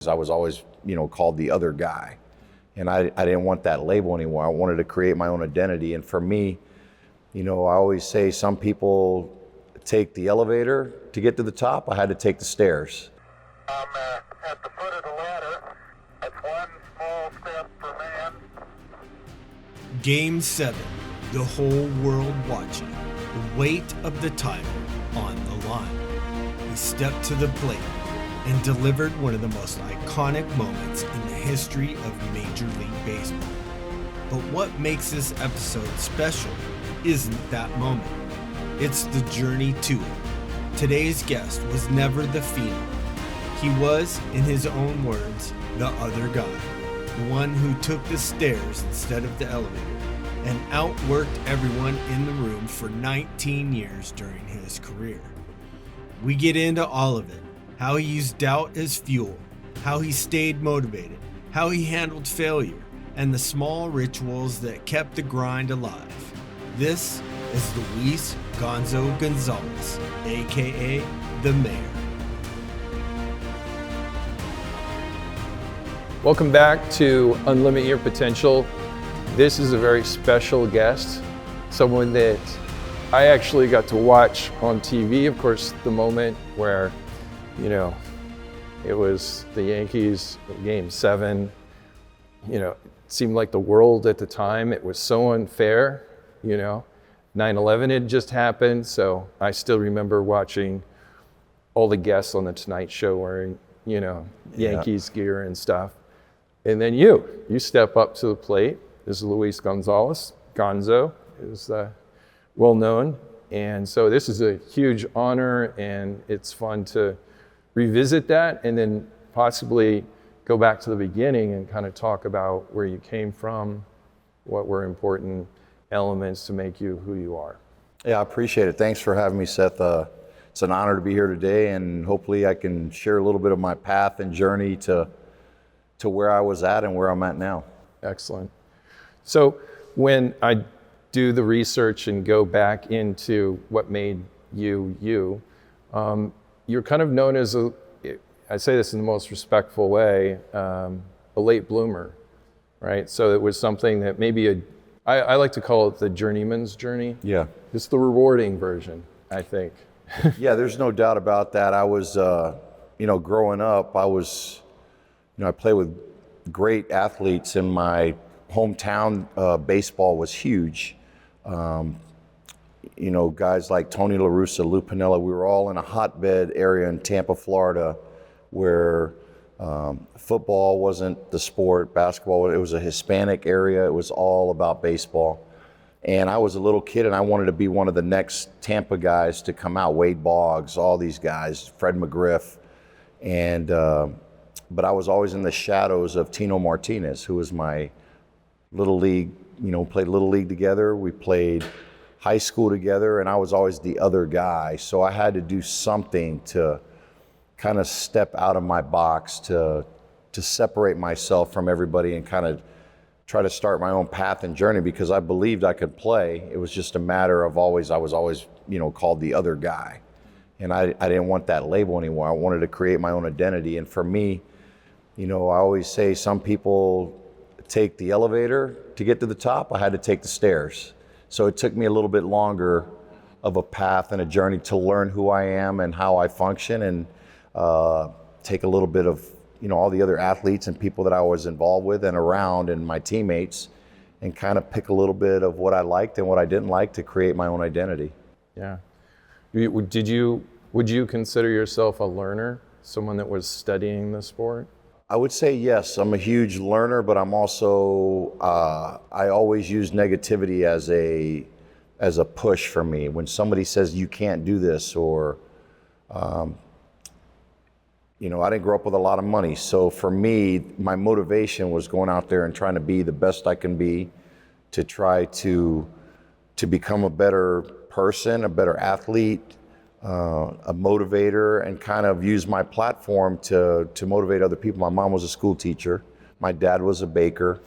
I was always, called the other guy. And I didn't want that label anymore. I wanted to create my own identity. And for me, I always say some people take the elevator to get to the top. I had to take the stairs. I'm at the foot of the ladder. That's one small step for man. Game 7, the whole world watching, the weight of the title on the line. He stepped to the plate and delivered one of the most iconic moments in the history of Major League Baseball. But what makes this episode special isn't that moment. It's the journey to it. Today's guest was never the phenom. He was, in his own words, the other guy. The one who took the stairs instead of the elevator and outworked everyone in the room for 19 years during his career. We get into all of it. How he used doubt as fuel, how he stayed motivated, how he handled failure, and the small rituals that kept the grind alive. This is Luis Gonzo Gonzalez, aka the Mayor. Welcome back to Unlimit Your Potential. This is a very special guest, someone that I actually got to watch on TV. Of course, the moment where, it was the Yankees, Game 7. It seemed like the world at the time, it was so unfair. 9/11 had just happened, so I still remember watching all the guests on the Tonight Show wearing, Yankees gear and stuff. And then you step up to the plate. This is Luis Gonzalez. Gonzo is well known. And so this is a huge honor, and it's fun to revisit that and then possibly go back to the beginning and kind of talk about where you came from, what were important elements to make you who you are. Yeah, I appreciate it. Thanks for having me, Seth. It's an honor to be here today, and hopefully I can share a little bit of my path and journey to where I was at and where I'm at now. Excellent. So when I do the research and go back into what made you, you're kind of known as I say this in the most respectful way, a late bloomer, right? So it was something that maybe I like to call it the journeyman's journey. Yeah. It's the rewarding version, I think. Yeah, there's no doubt about that. I was, growing up, I played with great athletes in my hometown. Baseball was huge. Guys like Tony La Russa, Lou Piniella, we were all in a hotbed area in Tampa, Florida, where football wasn't the sport, basketball, it was a Hispanic area. It was all about baseball. And I was a little kid and I wanted to be one of the next Tampa guys to come out, Wade Boggs, all these guys, Fred McGriff. And, but I was always in the shadows of Tino Martinez, who was my little league, played little league together. We played high school together, and I was always the other guy. So I had to do something to kind of step out of my box to separate myself from everybody and kind of try to start my own path and journey, because I believed I could play. It was just a matter of I was always, called the other guy. And I didn't want that label anymore. I wanted to create my own identity. And for me, I always say some people take the elevator to get to the top. I had to take the stairs. So it took me a little bit longer of a path and a journey to learn who I am and how I function, and take a little bit of, all the other athletes and people that I was involved with and around and my teammates, and kind of pick a little bit of what I liked and what I didn't like to create my own identity. Yeah. Would you consider yourself a learner, someone that was studying the sport? I would say yes. I'm a huge learner, but I'm also, I always use negativity as a push for me. When somebody says you can't do this, or, I didn't grow up with a lot of money. So for me, my motivation was going out there and trying to be the best I can be, to try to become a better person, a better athlete, a motivator, and kind of use my platform to motivate other people. My mom was a school teacher. My dad was a baker.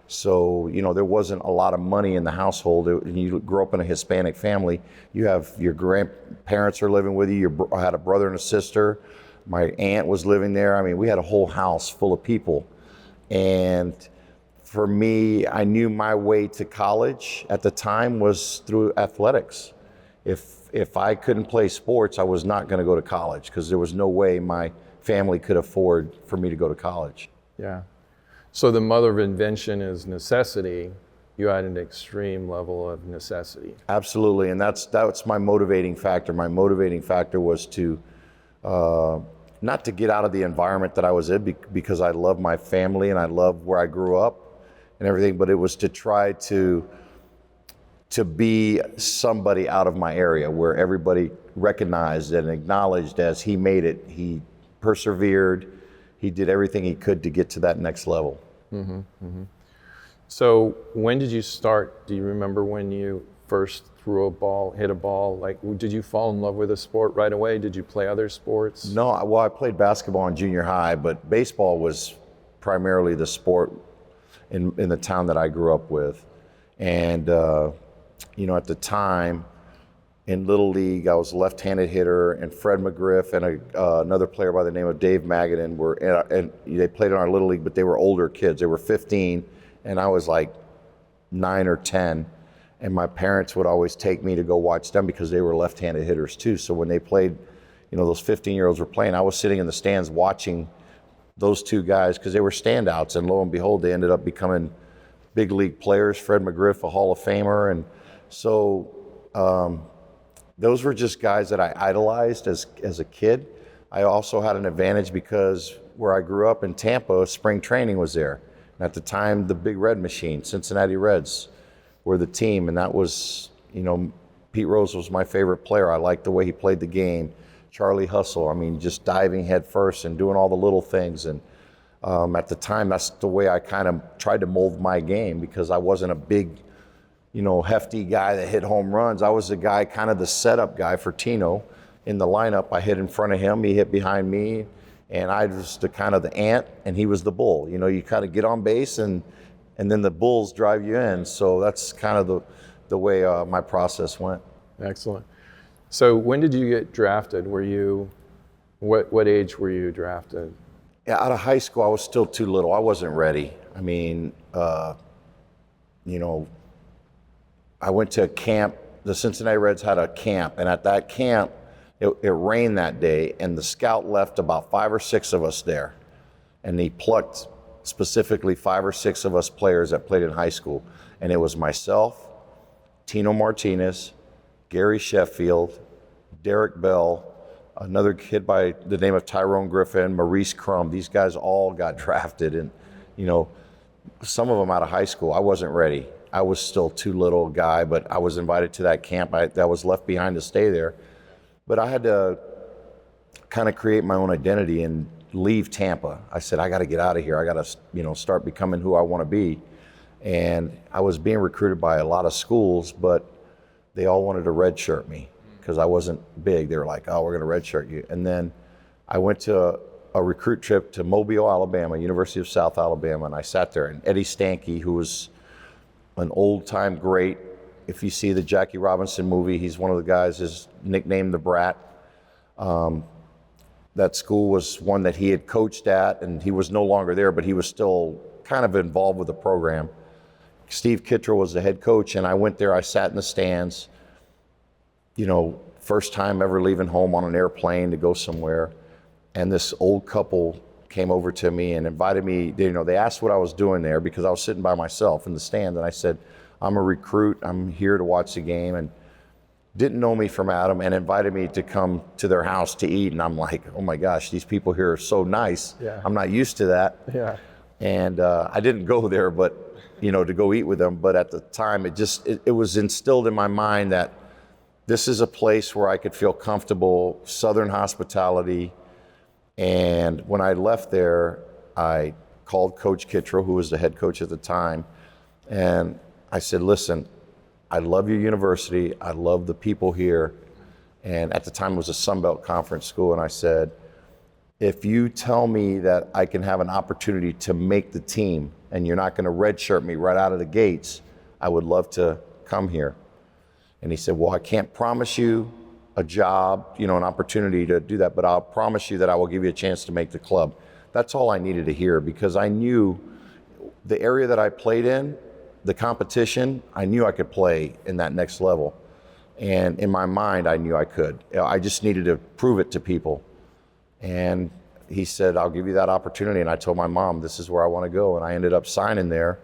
So, there wasn't a lot of money in the household. You grew up in a Hispanic family. You have your grandparents are living with you. I had a brother and a sister. My aunt was living there. I mean, we had a whole house full of people. And for me, I knew my way to college at the time was through athletics. If I couldn't play sports, I was not going to go to college because there was no way my family could afford for me to go to college. Yeah. So the mother of invention is necessity. You had an extreme level of necessity. Absolutely, and that's my motivating factor. My motivating factor was to not to get out of the environment that I was in because I love my family and I love where I grew up and everything, but it was to try to be somebody out of my area where everybody recognized and acknowledged as he made it. He persevered. He did everything he could to get to that next level. Mm-hmm, mm-hmm. So when did you start? Do you remember when you first threw a ball, hit a ball? Like, did you fall in love with a sport right away? Did you play other sports? No, well, I played basketball in junior high, but baseball was primarily the sport in the town that I grew up with. And, at the time, in Little League, I was a left-handed hitter, and Fred McGriff and another player by the name of Dave Magadan and they played in our Little League, but they were older kids. They were 15, and I was like 9 or 10. And my parents would always take me to go watch them because they were left-handed hitters too. So when they played, those 15-year-olds were playing, I was sitting in the stands watching those two guys because they were standouts. And lo and behold, they ended up becoming big league players. Fred McGriff, a Hall of Famer. And so those were just guys that I idolized as a kid. I also had an advantage because where I grew up in Tampa, spring training was there. And at the time, the Big Red Machine, Cincinnati Reds, were the team, and that was, Pete Rose was my favorite player. I liked the way he played the game. Charlie Hustle, just diving head first and doing all the little things. And at the time, that's the way I kind of tried to mold my game because I wasn't a big, hefty guy that hit home runs. I was the guy, kind of the setup guy for Tino in the lineup. I hit in front of him, he hit behind me, and I was the kind of the ant, and he was the bull. You kind of get on base and then the bulls drive you in. So that's kind of the way my process went. Excellent. So when did you get drafted? What age were you drafted? Yeah, out of high school, I was still too little. I wasn't ready. I went to a camp. The Cincinnati Reds had a camp, and at that camp, it rained that day, and the scout left about 5 or 6 of us there, and he plucked specifically 5 or 6 of us players that played in high school. And it was myself, Tino Martinez, Gary Sheffield, Derek Bell, another kid by the name of Tyrone Griffin, Maurice Crum. These guys all got drafted, and some of them out of high school. I wasn't ready. I was still too little guy, but I was invited to that camp. I was left behind to stay there. But I had to kind of create my own identity and leave Tampa. I said, I got to get out of here. I got to, start becoming who I want to be. And I was being recruited by a lot of schools, but they all wanted to redshirt me because I wasn't big. They were like, oh, we're going to redshirt you. And then I went to a recruit trip to Mobile, Alabama, University of South Alabama, and I sat there. And Eddie Stanky, who was an old-time great, if you see the Jackie Robinson movie, he's one of the guys, his nickname, the Brat. That school was one that he had coached at, and he was no longer there, but he was still kind of involved with the program. Steve Kittrell was the head coach, and I went there. I sat in the stands, first time ever leaving home on an airplane to go somewhere. And this old couple came over to me and invited me. They asked what I was doing there because I was sitting by myself in the stand, and I said, I'm a recruit. I'm here to watch the game. And didn't know me from Adam, and invited me to come to their house to eat. And I'm like, oh my gosh, these people here are so nice. Yeah. I'm not used to that. Yeah. And I didn't go there, but to go eat with them. But at the time, it was instilled in my mind that this is a place where I could feel comfortable, Southern hospitality. And when I left there, I called Coach Kittrell, who was the head coach at the time, and I said, listen, I love your university. I love the people here. And at the time it was a Sun Belt Conference school. And I said, if you tell me that I can have an opportunity to make the team and you're not going to redshirt me right out of the gates, I would love to come here. And he said, well, I can't promise you a job, an opportunity to do that, but I'll promise you that I will give you a chance to make the club. That's all I needed to hear, because I knew the area that I played in, the competition, I knew I could play in that next level. And in my mind, I knew I could. I just needed to prove it to people. And he said, I'll give you that opportunity. And I told my mom, this is where I want to go. And I ended up signing there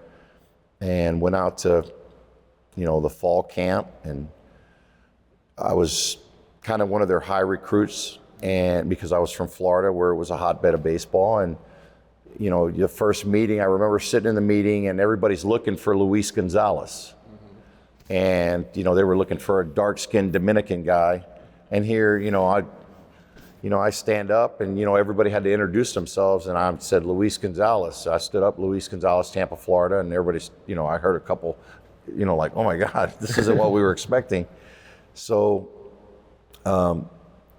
and went out to, the fall camp. And I was kind of one of their high recruits, and because I was from Florida, where it was a hotbed of baseball. And the first meeting, I remember sitting in the meeting and everybody's looking for Luis Gonzalez. Mm-hmm. And they were looking for a dark-skinned Dominican guy. And here, I stand up, and everybody had to introduce themselves, and I said Luis Gonzalez. So I stood up, Luis Gonzalez, Tampa, Florida, and everybody's, I heard a couple, like, oh my God, this isn't what we were expecting. So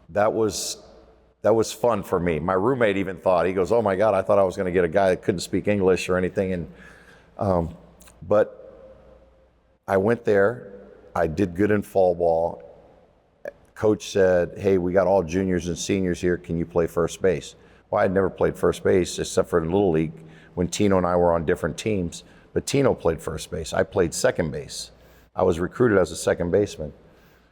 that was fun for me. My roommate even thought, he goes, oh my God, I thought I was going to get a guy that couldn't speak English or anything. And but I went there. I did good in fall ball. Coach said, hey, we got all juniors and seniors here. Can you play first base? Well, I'd never played first base except for in Little League when Tino and I were on different teams. But Tino played first base. I played second base. I was recruited as a second baseman.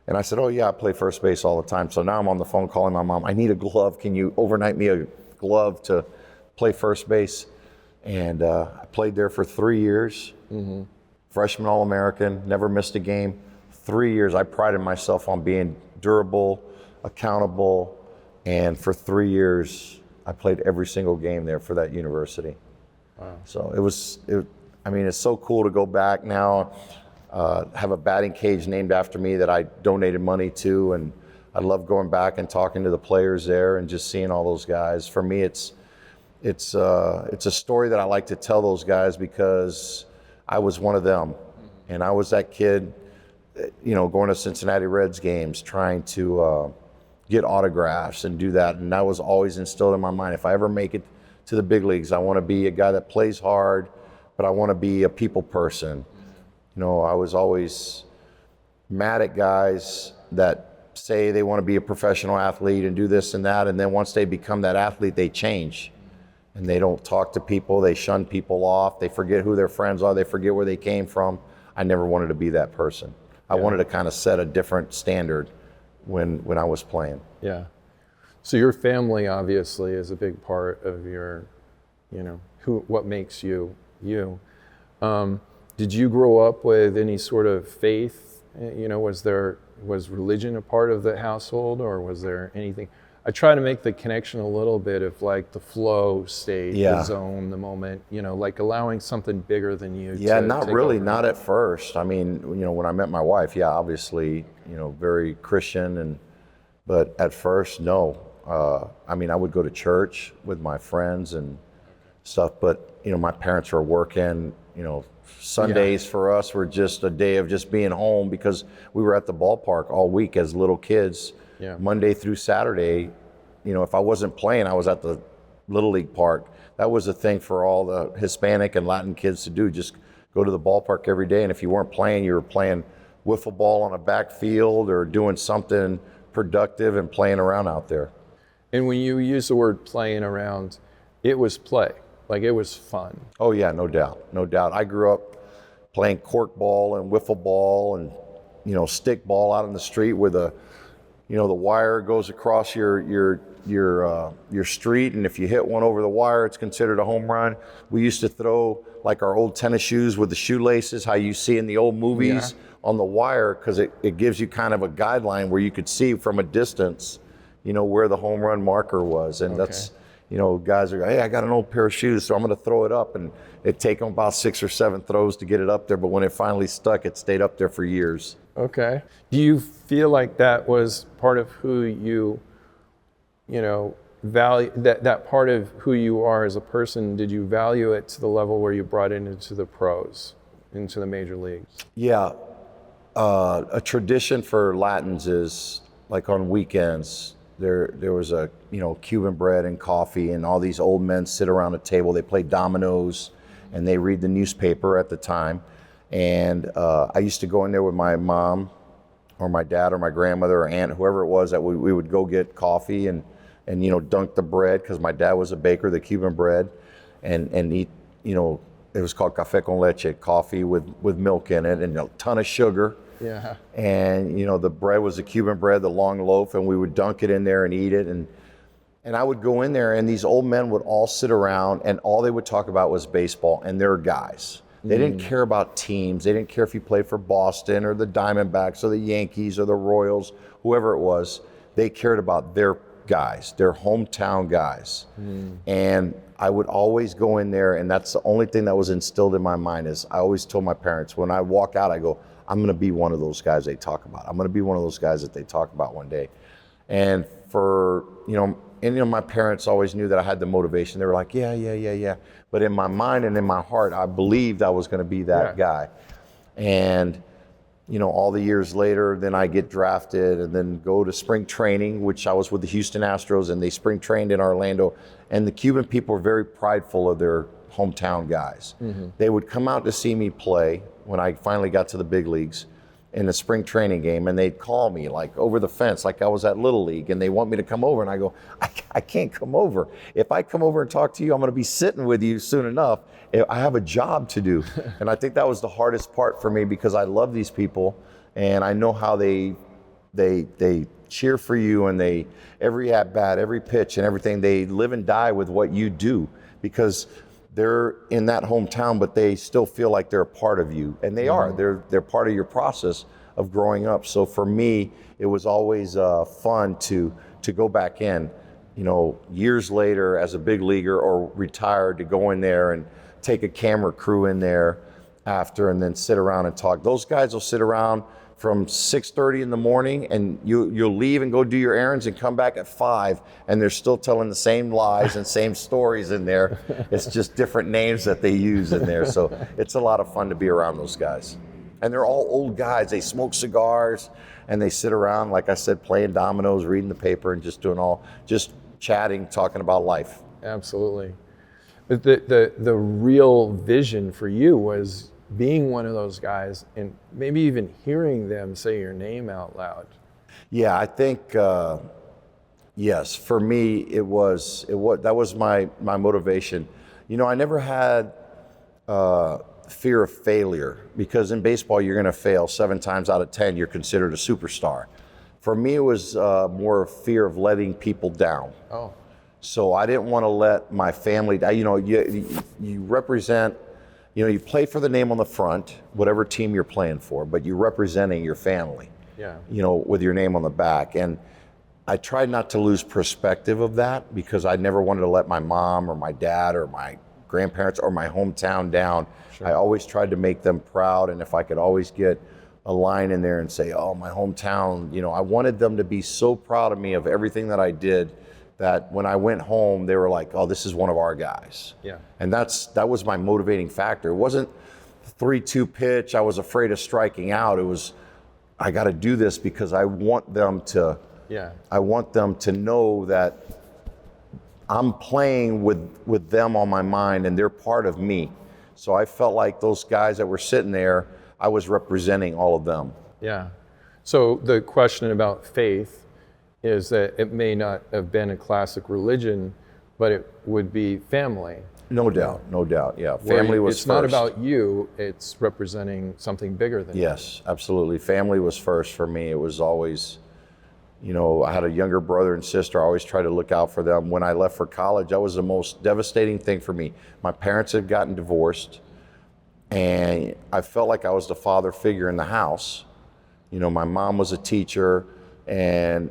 And I said, oh yeah, I play first base all the time. So now I'm on the phone calling my mom, I need a glove. Can you overnight me a glove to play first base? And I played there for 3 years. Mm-hmm. Freshman All-American, never missed a game. 3 years, I prided myself on being durable, accountable, and for 3 years, I played every single game there for that university. Wow. So it's so cool to go back now, have a batting cage named after me that I donated money to, and I love going back and talking to the players there and just seeing all those guys. For me, it's a story that I like to tell those guys because I was one of them, and I was that kid, going to Cincinnati Reds games, trying to get autographs and do that. And that was always instilled in my mind. If I ever make it to the big leagues, I want to be a guy that plays hard, but I want to be a people person. I was always mad at guys that say they want to be a professional athlete and do this and that, and then once they become that athlete, they change. And they don't talk to people, they shun people off, they forget who their friends are, they forget where they came from. I never wanted to be that person. I wanted to kind of set a different standard when I was playing. Yeah. So your family obviously is a big part of your, what makes you you. Did you grow up with any sort of faith? Was religion a part of the household, or was there anything? I try to make the connection a little bit of like the flow state, the zone, the moment, like allowing something bigger than you. Yeah, not really, not at first. I mean, when I met my wife, obviously, very Christian, but at first, no. I would go to church with my friends and stuff, but, my parents were working, Sundays for us were just a day of just being home because we were at the ballpark all week as little kids. Yeah. Monday through Saturday, if I wasn't playing, I was at the Little League park. That was the thing for all the Hispanic and Latin kids to do, just go to the ballpark every day. And if you weren't playing, you were playing wiffle ball on a backfield or doing something productive and playing around out there. And when you use the word playing around, it was play, like it was fun. Oh yeah, no doubt, no doubt. I grew up playing cork ball and wiffle ball and, stick ball out in the street where the wire goes across your street, and if you hit one over the wire, it's considered a home run. We used to throw like our old tennis shoes with the shoelaces, how you see in the old movies, on the wire, because it gives you kind of a guideline where you could see from a distance, where the home run marker was. And that's, guys are, hey, I got an old pair of shoes, so I'm going to throw it up. And it'd take them about 6 or 7 throws to get it up there. But when it finally stuck, it stayed up there for years. Okay. Do you feel like that was part of who you value, that part of who you are as a person? Did you value it to the level where you brought it into the pros, into the major leagues? Yeah. A tradition for Latins is like on weekends, there was a, Cuban bread and coffee, and all these old men sit around a table, they play dominoes and they read the newspaper at the time. And I used to go in there with my mom or my dad or my grandmother or aunt, whoever it was, that we would go get coffee and dunk the bread, because my dad was a baker, the Cuban bread, and eat, it was called café con leche, coffee with milk in it and a ton of sugar. Yeah. And the bread was the Cuban bread, the long loaf, and we would dunk it in there and eat it. And I would go in there, and these old men would all sit around, and all they would talk about was baseball, and they're guys. They didn't care about teams. They didn't care if you played for Boston or the Diamondbacks or the Yankees or the Royals, whoever it was. They cared about their guys, their hometown guys. And I would always go in there, and that's the only thing that was instilled in my mind. Is I always told my parents, when I walk out, I go, I'm going to be one of those guys they talk about. I'm going to be one of those guys that they talk about one day. And my parents always knew that I had the motivation. They were like, yeah. But in my mind and in my heart, I believed I was going to be that guy. And, all the years later, then I get drafted and then go to spring training, which I was with the Houston Astros, and they spring trained in Orlando. And the Cuban people were very prideful of their hometown guys. They would come out to see me play when I finally got to the big leagues in the spring training game, and they'd call me like over the fence, like I was at Little League, and they want me to come over, and I go, I can't come over. If I come over and talk to you, I'm going to be sitting with you soon enough. I have a job to do. And I think that was the hardest part for me, because I love these people, and I know how they cheer for you, and they, every at bat, every pitch and everything, they live and die with what you do, because they're in that hometown, but they still feel like they're a part of you, and they are. They're part of your process of growing up. So for me, it was always fun to go back in, years later as a big leaguer or retired, to go in there and take a camera crew in there after, and then sit around and talk. Those guys will sit around from 6:30 in the morning, and you'll leave and go do your errands and come back at 5, and they're still telling the same lies and same stories in there. It's just different names that they use in there. So it's a lot of fun to be around those guys. And they're all old guys. They smoke cigars, and they sit around, like I said, playing dominoes, reading the paper, and just chatting, talking about life. Absolutely. But the real vision for you was being one of those guys, and maybe even hearing them say your name out loud. Yeah, I think yes. For me, that was my motivation. I never had fear of failure, because in baseball you're going to fail 7 times out of 10. You're considered a superstar. For me, it was more a fear of letting people down. Oh. So I didn't want to let my family down. You represent. You play for the name on the front, whatever team you're playing for, but you're representing your family, with your name on the back. And I tried not to lose perspective of that, because I never wanted to let my mom or my dad or my grandparents or my hometown down. Sure. I always tried to make them proud. And if I could always get a line in there and say, oh, my hometown, I wanted them to be so proud of me, of everything that I did, that when I went home, they were like, oh, this is one of our guys. Yeah. And that was my motivating factor. It wasn't 3-2 pitch. I was afraid of striking out. It was, I got to do this because I want them to, I want them to know that I'm playing with them on my mind, and they're part of me. So I felt like those guys that were sitting there, I was representing all of them. Yeah. So the question about faith is that it may not have been a classic religion, but it would be family. No doubt, yeah. Family was first. It's not about you, it's representing something bigger than you. Yes, absolutely. Family was first for me. It was always, I had a younger brother and sister. I always tried to look out for them. When I left for college, that was the most devastating thing for me. My parents had gotten divorced, and I felt like I was the father figure in the house. My mom was a teacher, and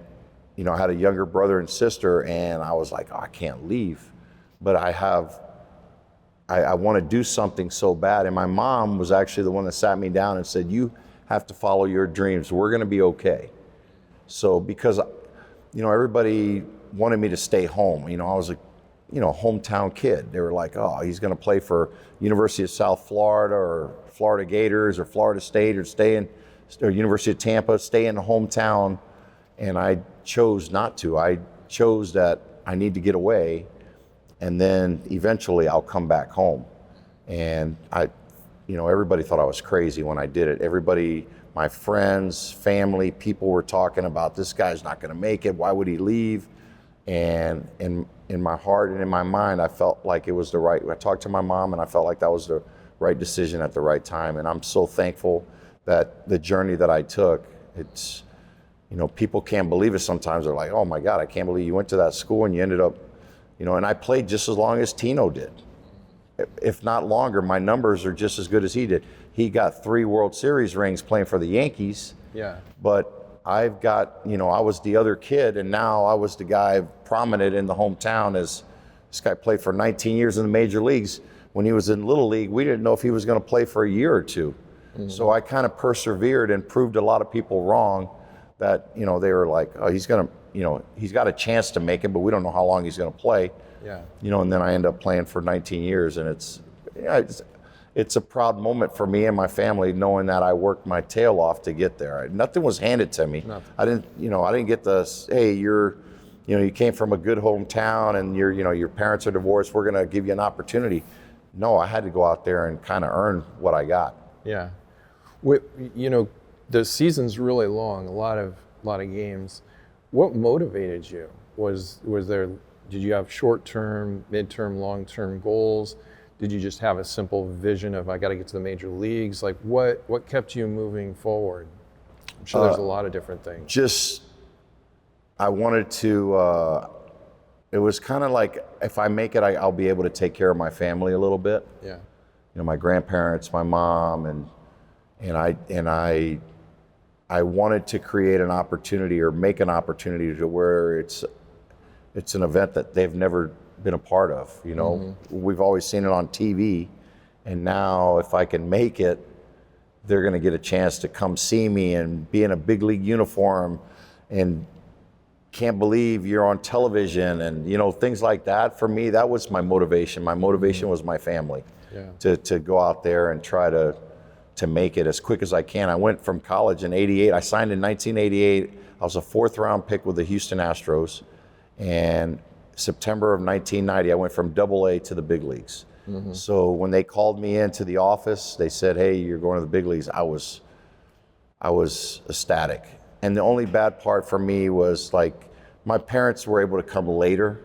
I had a younger brother and sister, and I was like, oh, I can't leave, but I want to do something so bad. And my mom was actually the one that sat me down and said, you have to follow your dreams. We're going to be okay. So because, everybody wanted me to stay home. I was a, hometown kid. They were like, oh, he's going to play for University of South Florida or Florida Gators or Florida State or University of Tampa, stay in the hometown. And I chose not to. I chose that I need to get away, and then eventually I'll come back home. And everybody thought I was crazy when I did it. Everybody my friends, family, people were talking about this guy's not going to make it. Why would he leave? And in my heart and in my mind, I felt like it was the right. I talked to my mom, and I felt like that was the right decision at the right time. And I'm so thankful that the journey that I took. It's, people can't believe it sometimes. They're like, oh my God, I can't believe you went to that school and you ended up, and I played just as long as Tino did. If not longer. My numbers are just as good as he did. He got 3 World Series rings playing for the Yankees. Yeah. But I've got, I was the other kid, and now I was the guy prominent in the hometown. As this guy played for 19 years in the major leagues. When he was in Little League, we didn't know if he was going to play for a year or two. Mm-hmm. So I kind of persevered and proved a lot of people wrong that, they were like, oh, he's going to, he's got a chance to make it, but we don't know how long he's going to play. Yeah. And then I end up playing for 19 years, and it's a proud moment for me and my family knowing that I worked my tail off to get there. Nothing was handed to me. Nothing. I didn't get the, hey, you came from a good hometown and your parents are divorced, we're going to give you an opportunity. No, I had to go out there and kind of earn what I got. Yeah. The season's really long, a lot of games. What motivated you? Did you have short-term, mid-term, long-term goals? Did you just have a simple vision of, I got to get to the major leagues? Like what kept you moving forward? I'm sure there's a lot of different things. I wanted to, it was kind of like, if I make it, I'll be able to take care of my family a little bit. Yeah. My grandparents, my mom, and I wanted to create an opportunity or make an opportunity to where it's an event that they've never been a part of. Mm-hmm. We've always seen it on TV, and now if I can make it, they're going to get a chance to come see me and be in a big league uniform and can't believe you're on television and things like that. For me, that was my motivation. My motivation was my family. Yeah. To go out there and try to make it as quick as I can. I went from college in '88. I signed in 1988. I was a 4th round pick with the Houston Astros, and September of 1990, I went from AA to the big leagues. Mm-hmm. So when they called me into the office, they said, hey, you're going to the big leagues. I was ecstatic. And the only bad part for me was like, my parents were able to come later,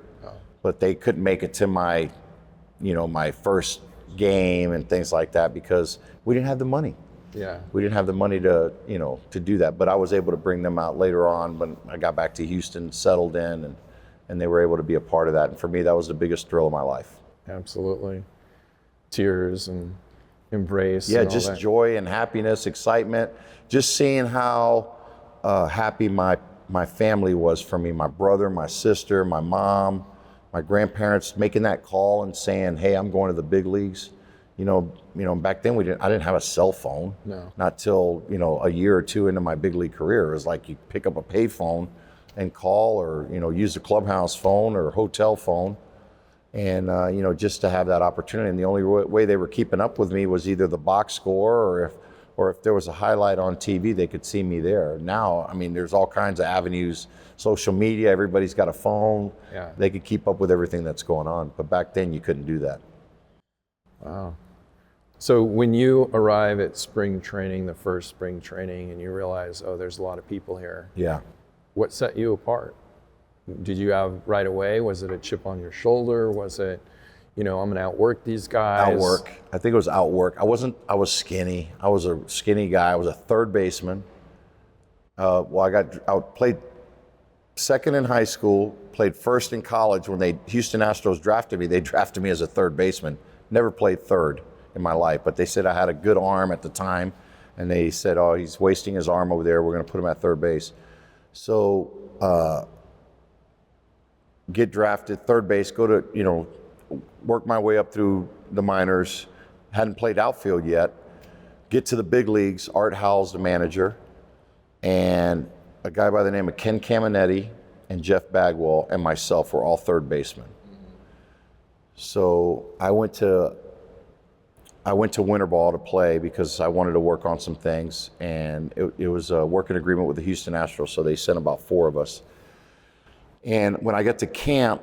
but they couldn't make it to my first game and things like that because we didn't have the money. Yeah. We didn't have the money to do that, but I was able to bring them out later on when I got back to Houston, settled in, and they were able to be a part of that. And for me, that was the biggest thrill of my life. Absolutely. Tears and embrace. Yeah, and all just that. Joy and happiness, excitement, just seeing how happy my family was for me, my brother, my sister, my mom, my grandparents, making that call and saying, hey, I'm going to the big leagues. Back then I didn't have a cell phone. No. Not till, a year or two into my big league career. It was like you pick up a pay phone and call or, use the clubhouse phone or hotel phone. And, just to have that opportunity. And the only way they were keeping up with me was either the box score or if there was a highlight on TV, they could see me there. Now, there's all kinds of avenues, social media, everybody's got a phone. Yeah. They could keep up with everything that's going on. But back then you couldn't do that. Wow. So when you arrive at spring training, the first spring training, and you realize, oh, there's a lot of people here. Yeah. What set you apart? Did you have right away? Was it a chip on your shoulder? Was it, I'm going to outwork these guys? Outwork. I think it was outwork. I was skinny. I was a skinny guy. I was a third baseman. I played second in high school, played first in college. When Houston Astros drafted me, they drafted me as a third baseman. Never played third in my life, but they said I had a good arm at the time, and they said, oh, he's wasting his arm over there. We're going to put him at third base. So get drafted, third base, go to, work my way up through the minors, hadn't played outfield yet, get to the big leagues. Art Howell's the manager, and a guy by the name of Ken Caminetti and Jeff Bagwell and myself were all third basemen. So I went to winter ball to play because I wanted to work on some things, and it was a working agreement with the Houston Astros, so they sent about 4 of us. And when I got to camp,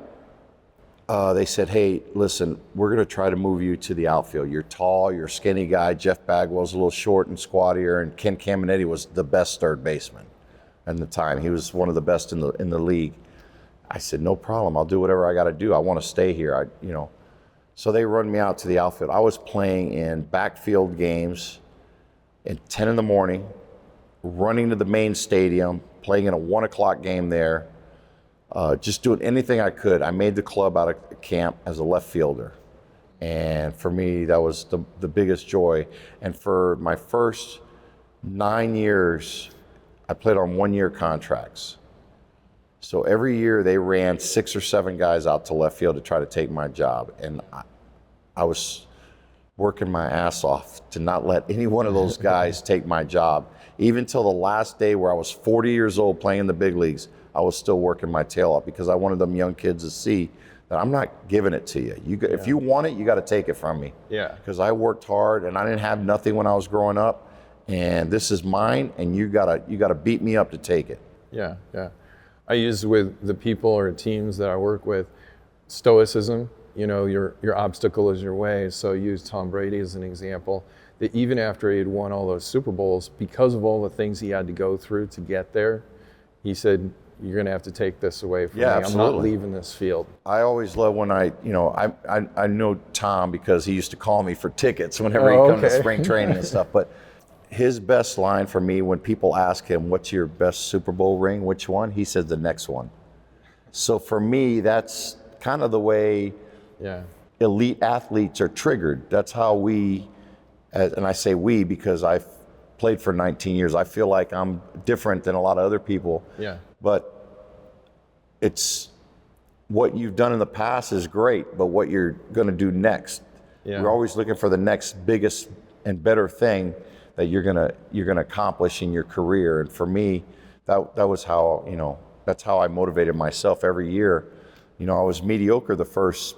they said, hey, listen, we're going to try to move you to the outfield. You're tall, you're a skinny guy. Jeff Bagwell's a little short and squattier, and Ken Caminetti was the best third baseman at the time. He was one of the best in the league. I said, no problem. I'll do whatever I got to do. I want to stay here. So they run me out to the outfield. I was playing in backfield games at 10 in the morning, running to the main stadium, playing in a 1 o'clock game there. Just doing anything I could. I made the club out of camp as a left fielder. And for me, that was the biggest joy. And for my first 9 years, I played on 1-year contracts. So every year they ran 6 or 7 guys out to left field to try to take my job. And I was working my ass off to not let any one of those guys take my job. Even till the last day where I was 40 years old playing in the big leagues, I was still working my tail off because I wanted them young kids to see that I'm not giving it to you. If you want it, you got to take it from me. Yeah. Because I worked hard and I didn't have nothing when I was growing up, and this is mine, and you gotta beat me up to take it. Yeah, yeah. I use with the people or teams that I work with, stoicism. Your obstacle is your way. So I use Tom Brady as an example. That even after he had won all those Super Bowls, because of all the things he had to go through to get there, he said, you're going to have to take this away from me. Absolutely. I'm not leaving this field. I always love when I know Tom because he used to call me for tickets whenever he'd come to spring training and stuff. But his best line for me when people ask him, what's your best Super Bowl ring, which one? He says the next one. So for me, that's kind of the way elite athletes are triggered. That's how we, and I say we because I've played for 19 years. I feel like I'm different than a lot of other people. Yeah. But it's what you've done in the past is great, but what you're going to do next. Yeah. We're always looking for the next biggest and better thing that you're gonna accomplish in your career. And for me, that was how that's how I motivated myself every year. I was mediocre the first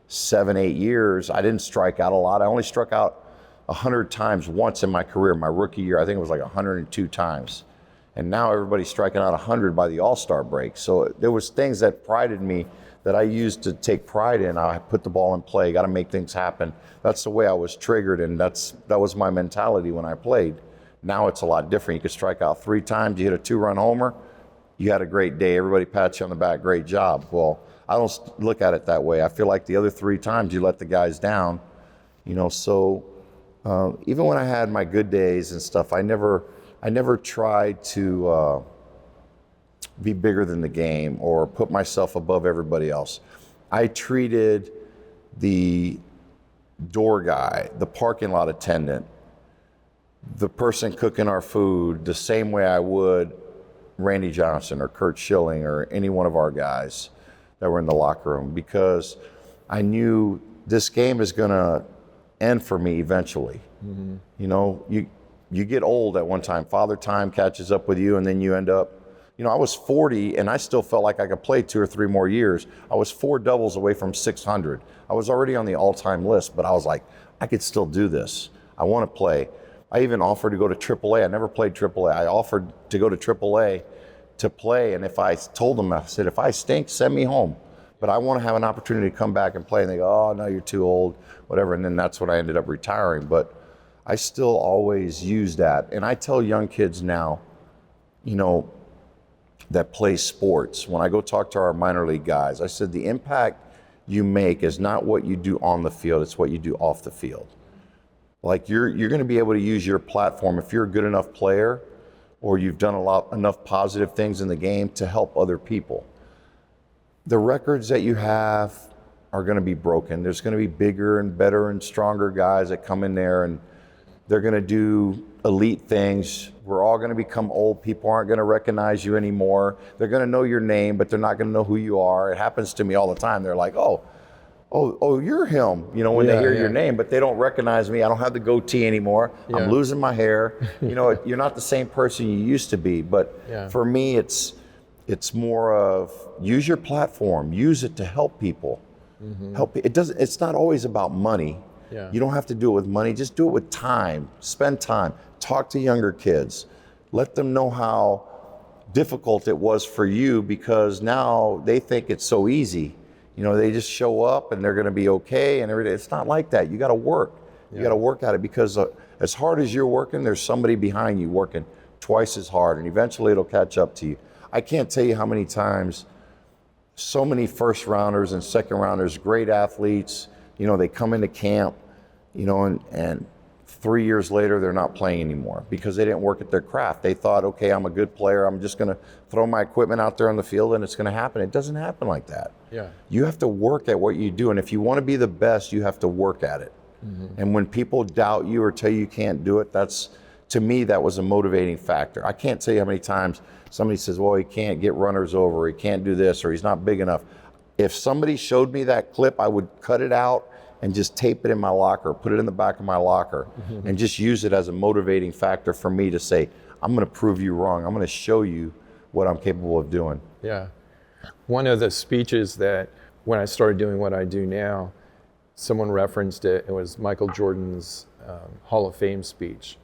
7-8 years. I didn't strike out a lot. I only struck out 100 times once in my career. My rookie year, I think it was like 102 times. And now everybody's striking out 100 by the All-Star break. So there was things that prided me that I used to take pride in. I put the ball in play, got to make things happen. That's the way I was triggered, and that was my mentality when I played. Now it's a lot different. You could strike out 3 times, you hit a 2-run homer, you had a great day, everybody pats you on the back, great job. Well, I don't look at it that way. I feel like the other 3 times you let the guys down, so even when I had my good days and stuff, I never tried to be bigger than the game or put myself above everybody else. I treated the door guy, the parking lot attendant, the person cooking our food the same way I would Randy Johnson or Kurt Schilling or any one of our guys that were in the locker room, because I knew this game is going to end for me eventually. Mm-hmm. You get old at one time. Father time catches up with you, and then you end up, I was 40 and I still felt like I could play 2 or 3 more years. I was 4 doubles away from 600. I was already on the all-time list, but I was like, I could still do this. I want to play. I even offered to go to AAA. I never played AAA. I offered to go to AAA to play, and I told them, I said, if I stink, send me home. But I want to have an opportunity to come back and play. And they go, oh, no, you're too old, whatever. And then that's when I ended up retiring. But I still always use that. And I tell young kids now, that play sports, when I go talk to our minor league guys, I said, the impact you make is not what you do on the field, it's what you do off the field. Like you're going to be able to use your platform if you're a good enough player or you've done enough positive things in the game to help other people. The records that you have are going to be broken. There's going to be bigger and better and stronger guys that come in there and they're going to do elite things. We're all going to become old. People aren't going to recognize you anymore. They're going to know your name, but they're not going to know who you are. It happens to me all the time. They're like, oh, you're him, when they hear your name, but they don't recognize me. I don't have the goatee anymore. Yeah. I'm losing my hair. You're not the same person you used to be. But for me, it's more of use your platform, use it to help people. Mm-hmm. It's not always about money. Yeah. You don't have to do it with money. Just do it with time. Spend time. Talk to younger kids. Let them know how difficult it was for you, because now they think it's so easy. they just show up and they're going to be okay and everything. It's not like that. You got to work. You got to work at it, because as hard as you're working, there's somebody behind you working twice as hard, and eventually it'll catch up to you. I can't tell you how many times so many first rounders and second rounders, great athletes, they come into camp, and 3 years later, they're not playing anymore because they didn't work at their craft. They thought, okay, I'm a good player. I'm just going to throw my equipment out there on the field and it's going to happen. It doesn't happen like that. Yeah. You have to work at what you do. And if you want to be the best, you have to work at it. And when people doubt you or tell you can't do it, to me, that was a motivating factor. I can't tell you how many times somebody says, well, he can't get runners over, he can't do this, or he's not big enough. If somebody showed me that clip, I would cut it out and just tape it in my locker, put it in the back of my locker, and just use it as a motivating factor for me to say, I'm going to prove you wrong. I'm going to show you what I'm capable of doing. Yeah. One of the speeches that when I started doing what I do now, someone referenced it. It was Michael Jordan's Hall of Fame speech.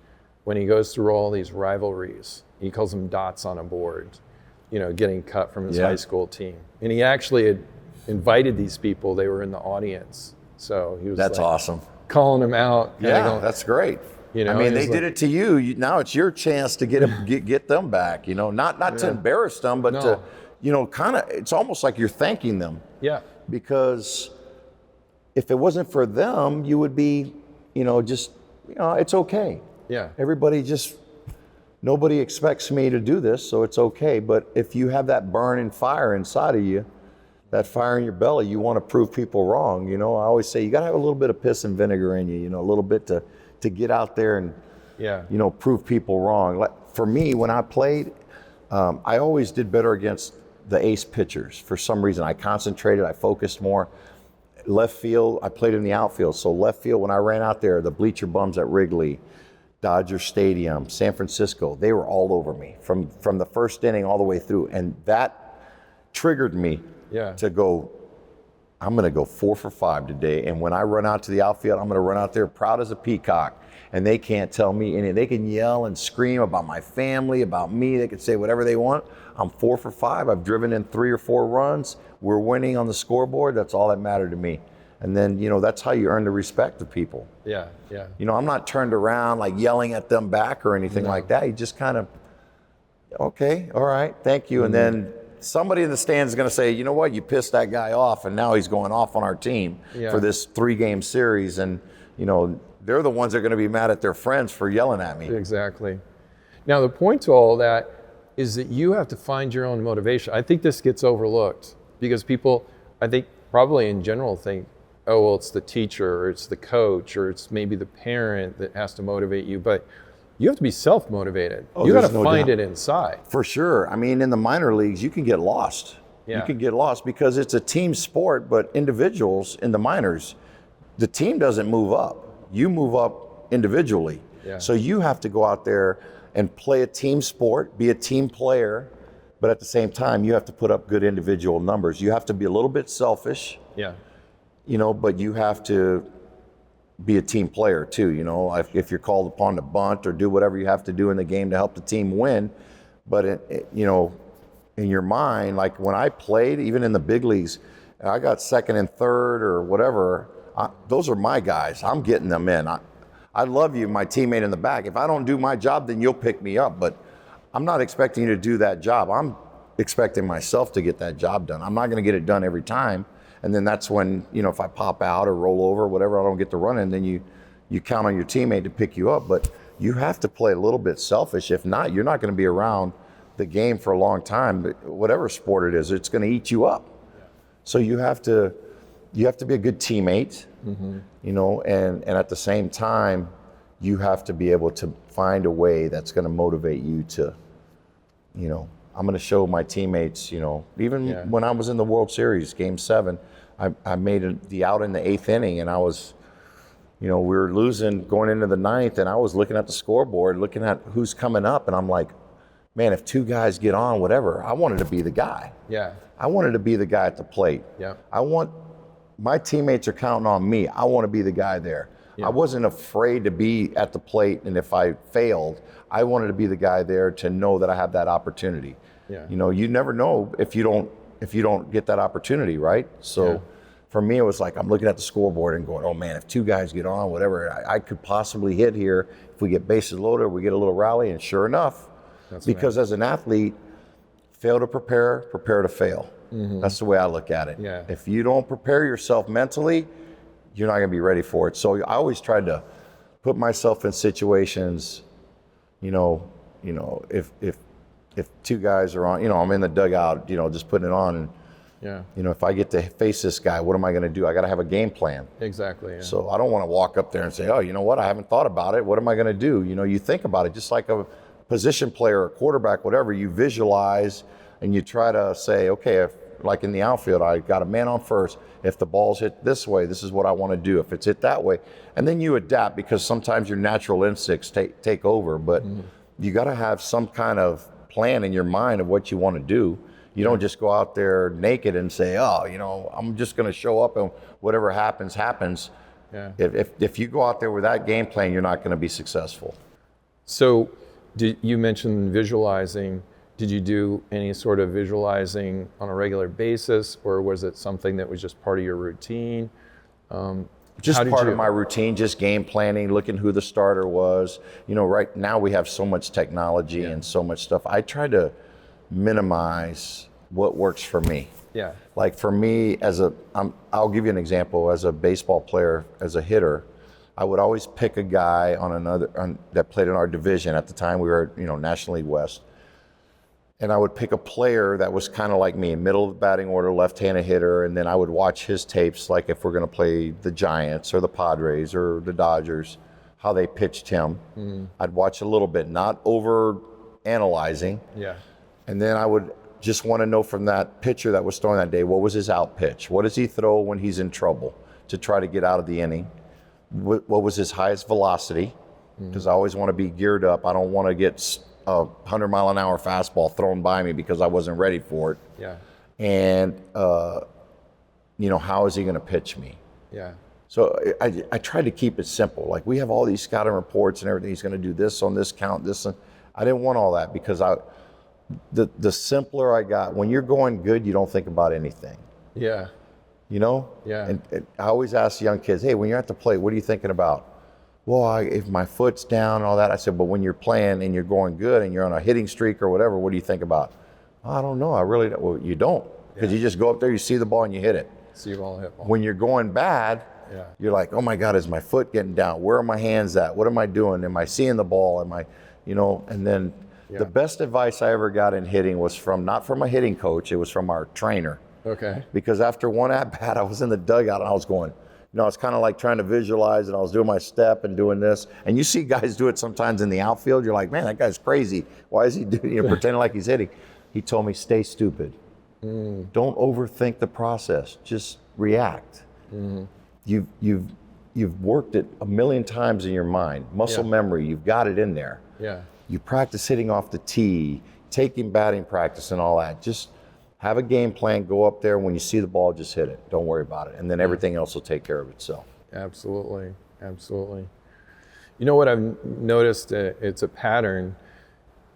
When he goes through all these rivalries, he calls them dots on a board, getting cut from his high school team. And he actually had invited these people. They were in the audience. So he was That's awesome. Calling them out. Yeah, that's great. They did it to you. Now it's your chance to get them back. Not to embarrass them, but to, kind of. It's almost like you're thanking them. Yeah. Because if it wasn't for them, you would be, it's okay. Yeah. Nobody expects me to do this, so it's okay. But if you have that burning fire inside of you, that fire in your belly, you want to prove people wrong. I always say you got to have a little bit of piss and vinegar in you, a little bit to get out there and, prove people wrong. Like for me, when I played, I always did better against the ace pitchers. For some reason, I concentrated, I focused more. Left field, I played in the outfield. So left field, when I ran out there, the bleacher bums at Wrigley, Dodger Stadium, San Francisco, they were all over me from the first inning all the way through. And that triggered me to go, I'm going to go 4 for 5 today. And when I run out to the outfield, I'm going to run out there proud as a peacock. And they can't tell me anything. They can yell and scream about my family, about me. They can say whatever they want. I'm 4 for 5. I've driven in 3 or 4 runs. We're winning on the scoreboard. That's all that mattered to me. And then, that's how you earn the respect of people. Yeah, yeah. I'm not turned around like yelling at them back or anything like that. You just kind of, okay, all right, thank you. And then somebody in the stands is going to say, you know what, you pissed that guy off, and now he's going off on our team for this 3-game series. And, they're the ones that are going to be mad at their friends for yelling at me. Exactly. Now, the point to all that is that you have to find your own motivation. I think this gets overlooked because people, I think probably in general think, oh, well, it's the teacher or it's the coach or it's maybe the parent that has to motivate you. But you have to be self-motivated. You got to find it inside. For sure. I mean, in the minor leagues, you can get lost. Yeah. You can get lost because it's a team sport, but individuals in the minors, the team doesn't move up. You move up individually. Yeah. So you have to go out there and play a team sport, be a team player, but at the same time, you have to put up good individual numbers. You have to be a little bit selfish. Yeah. But you have to be a team player too. If you're called upon to bunt or do whatever you have to do in the game to help the team win. But in your mind, like when I played, even in the big leagues, I got second and third or whatever. Those are my guys. I'm getting them in. I love you, my teammate in the back. If I don't do my job, then you'll pick me up. But I'm not expecting you to do that job. I'm expecting myself to get that job done. I'm not going to get it done every time. And then that's when, if I pop out or roll over or whatever, I don't get the run in, then you count on your teammate to pick you up. But you have to play a little bit selfish. If not, you're not going to be around the game for a long time. But whatever sport it is, it's going to eat you up. So you have to be a good teammate, and at the same time, you have to be able to find a way that's going to motivate you to, I'm going to show my teammates, even when I was in the World Series, Game 7, I made the out in the 8th inning, and I was, we were losing going into the 9th, and I was looking at the scoreboard, looking at who's coming up, and I'm like, man, if 2 guys get on, whatever, I wanted to be the guy. Yeah. I wanted to be the guy at the plate. Yeah. My teammates are counting on me. I want to be the guy there. Yeah. I wasn't afraid to be at the plate, and if I failed, I wanted to be the guy there to know that I have that opportunity. Yeah. You never know if you don't if you don't get that opportunity, right? So for me, it was like I'm looking at the scoreboard and going, oh man, if two guys get on, whatever, I could possibly hit here. If we get bases loaded, we get a little rally, and sure enough, because as an athlete, fail to prepare to fail. That's the way I look at it. Yeah. If you don't prepare yourself mentally, you're not going to be ready for it. So I always tried to put myself in situations, if two guys are on, I'm in the dugout, just putting it on, and if I get to face this guy, what am I going to do? I got to have a game plan. Exactly. Yeah. So I don't want to walk up there and say, oh, you know what? I haven't thought about it. What am I going to do? You think about it, just like a position player, a quarterback, whatever. You visualize and you try to say, okay, if like in the outfield, I got a man on first. If the ball's hit this way, this is what I want to do. If it's hit that way, and then you adapt, because sometimes your natural instincts take over. But you got to have some kind of plan in your mind of what you want to do. You don't just go out there naked and say, oh, I'm just going to show up and whatever happens, happens. Yeah. If you go out there with that game plan, you're not going to be successful. So you mentioned visualizing. Did you do any sort of visualizing on a regular basis, or was it something that was just part of your routine? Just part of my routine, just game planning, looking who the starter was. Right now we have so much technology and so much stuff. I try to minimize what works for me. Yeah. Like for me, I'll give you an example. As a baseball player, as a hitter, I would always pick a guy that played in our division. At the time we were, National League West. And I would pick a player that was kind of like me, middle of the batting order, left-handed hitter, and then I would watch his tapes, like if we're going to play the Giants or the Padres or the Dodgers, how they pitched him. I'd watch a little bit, not over analyzing. Yeah. And then I would just want to know from that pitcher that was throwing that day, what was his out pitch? What does he throw when he's in trouble to try to get out of the inning? What was his highest velocity? Because I always want to be geared up. I don't want to get a 100-mile-an-hour fastball thrown by me because I wasn't ready for it. Yeah. And, how is he going to pitch me? Yeah. So I tried to keep it simple. Like, we have all these scouting reports and everything. He's going to do this on this count, this. I didn't want all that, because the simpler I got, when you're going good, you don't think about anything. Yeah. Yeah. And I always ask young kids, hey, when you're at the plate, what are you thinking about? Well, if my foot's down and all that, I said, but when you're playing and you're going good and you're on a hitting streak or whatever, what do you think about? I don't know. I really don't. Well, you don't, because you just go up there, you see the ball and you hit it. See the ball, hit ball. When you're going bad, you're like, oh my God, is my foot getting down? Where are my hands at? What am I doing? Am I seeing the ball? Am I, and then the best advice I ever got in hitting was not from a hitting coach, it was from our trainer. Okay. Because after one at-bat, I was in the dugout and I was going, it's kind of like trying to visualize, and I was doing my step and doing this. And you see guys do it sometimes in the outfield. You're like, man, that guy's crazy. Why is he doing, pretending like he's hitting? He told me, stay stupid. Don't overthink the process. Just react. You've worked it a million times in your mind. Muscle memory, you've got it in there. Yeah. You practice hitting off the tee, taking batting practice and all that. Just have a game plan, go up there, when you see the ball, just hit it. Don't worry about it. And then everything else will take care of itself. Absolutely. Absolutely. What I've noticed, it's a pattern.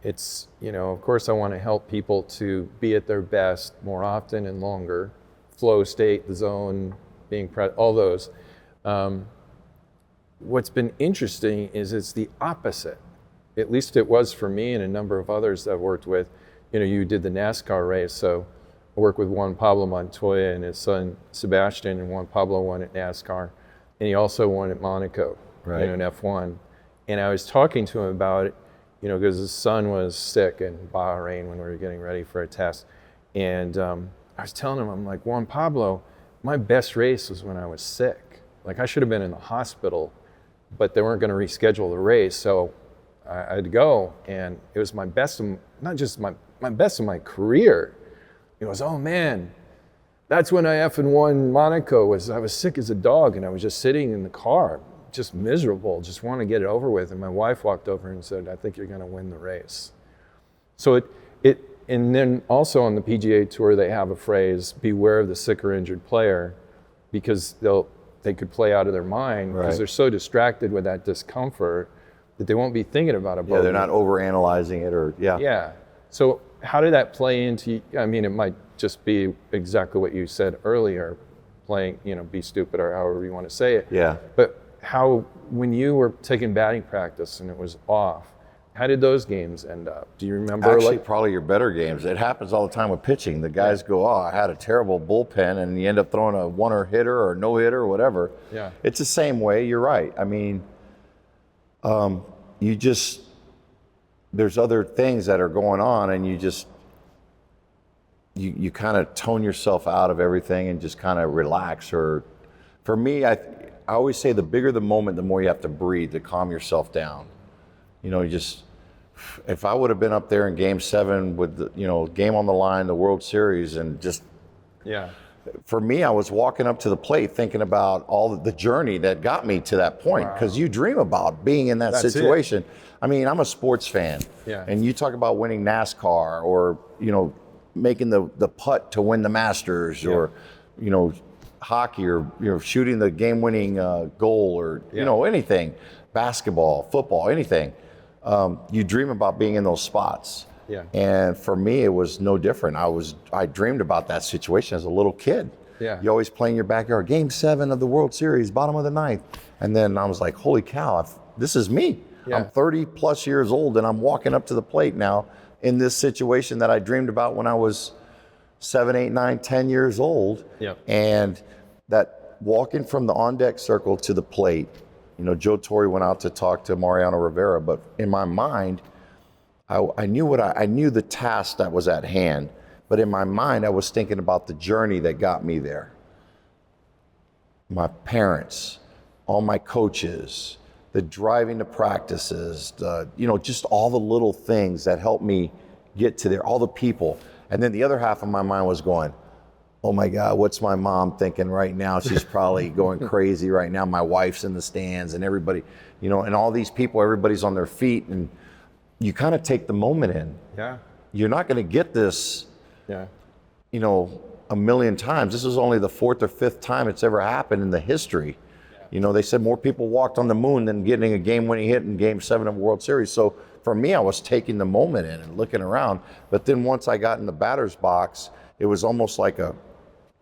It's, of course I want to help people to be at their best more often and longer. Flow state, the zone, being present, all those. What's been interesting is it's the opposite. At least it was for me and a number of others that I've worked with. You did the NASCAR race, so I worked with Juan Pablo Montoya and his son Sebastian, and Juan Pablo won at NASCAR, and he also won at Monaco, in F1. And I was talking to him about it, because his son was sick in Bahrain when we were getting ready for a test. And I was telling him, I'm like, Juan Pablo, my best race was when I was sick. Like, I should have been in the hospital, but they weren't going to reschedule the race, so I had to go, and it was my best, not just my best of my career. He goes, oh man, that's when I effing won Monaco. I was sick as a dog, and I was just sitting in the car, just miserable, just want to get it over with. And my wife walked over and said, I think you're going to win the race. So and then also on the PGA Tour, they have a phrase, beware of the sick or injured player, because they could play out of their mind because they're so distracted with that discomfort that they won't be thinking about it. Yeah, they're not overanalyzing it, or Yeah. So how did that play into, I mean, it might just be exactly what you said earlier, playing, be stupid or however you want to say it. Yeah. But how, when you were taking batting practice and it was off, how did those games end up? Do you remember? Actually, probably your better games. It happens all the time with pitching. The guys go, oh, I had a terrible bullpen, and you end up throwing a one-er hitter or no-hitter or whatever. Yeah. It's the same way. You're right. I mean, there's other things that are going on, and you kind of tone yourself out of everything and just kind of relax. Or for me, I always say the bigger the moment, the more you have to breathe to calm yourself down. If I would have been up there in Game 7 with the, game on the line, the World Series, and just, for me, I was walking up to the plate thinking about all the journey that got me to that point, because you dream about being in that situation. I mean, I'm a sports fan, and you talk about winning NASCAR or, making the putt to win the Masters, or, hockey, or, shooting the game-winning goal, or, anything, basketball, football, anything. You dream about being in those spots. Yeah. And for me, it was no different. I dreamed about that situation as a little kid. Yeah. You always play in your backyard. Game 7 of the World Series, bottom of the ninth. And then I was like, holy cow, this is me. Yeah. I'm 30 plus years old, and I'm walking up to the plate now in this situation that I dreamed about when I was 7, 8, 9, 10 years old. Yep. And that walking from the on-deck circle to the plate, Joe Torre went out to talk to Mariano Rivera, but in my mind, I knew I knew the task that was at hand, but in my mind, I was thinking about the journey that got me there. My parents, all my coaches, the driving to practices, just all the little things that helped me get to there, all the people. And then the other half of my mind was going, oh my God, what's my mom thinking right now? She's probably going crazy right now. My wife's in the stands, and everybody, and all these people, everybody's on their feet, and you kind of take the moment in. Yeah. You're not going to get this, Yeah. a million times. This is only the 4th or 5th time it's ever happened in the history. They said more people walked on the moon than getting a game-winning hit in Game 7 of the World Series. So for me, I was taking the moment in and looking around. But then once I got in the batter's box, it was almost like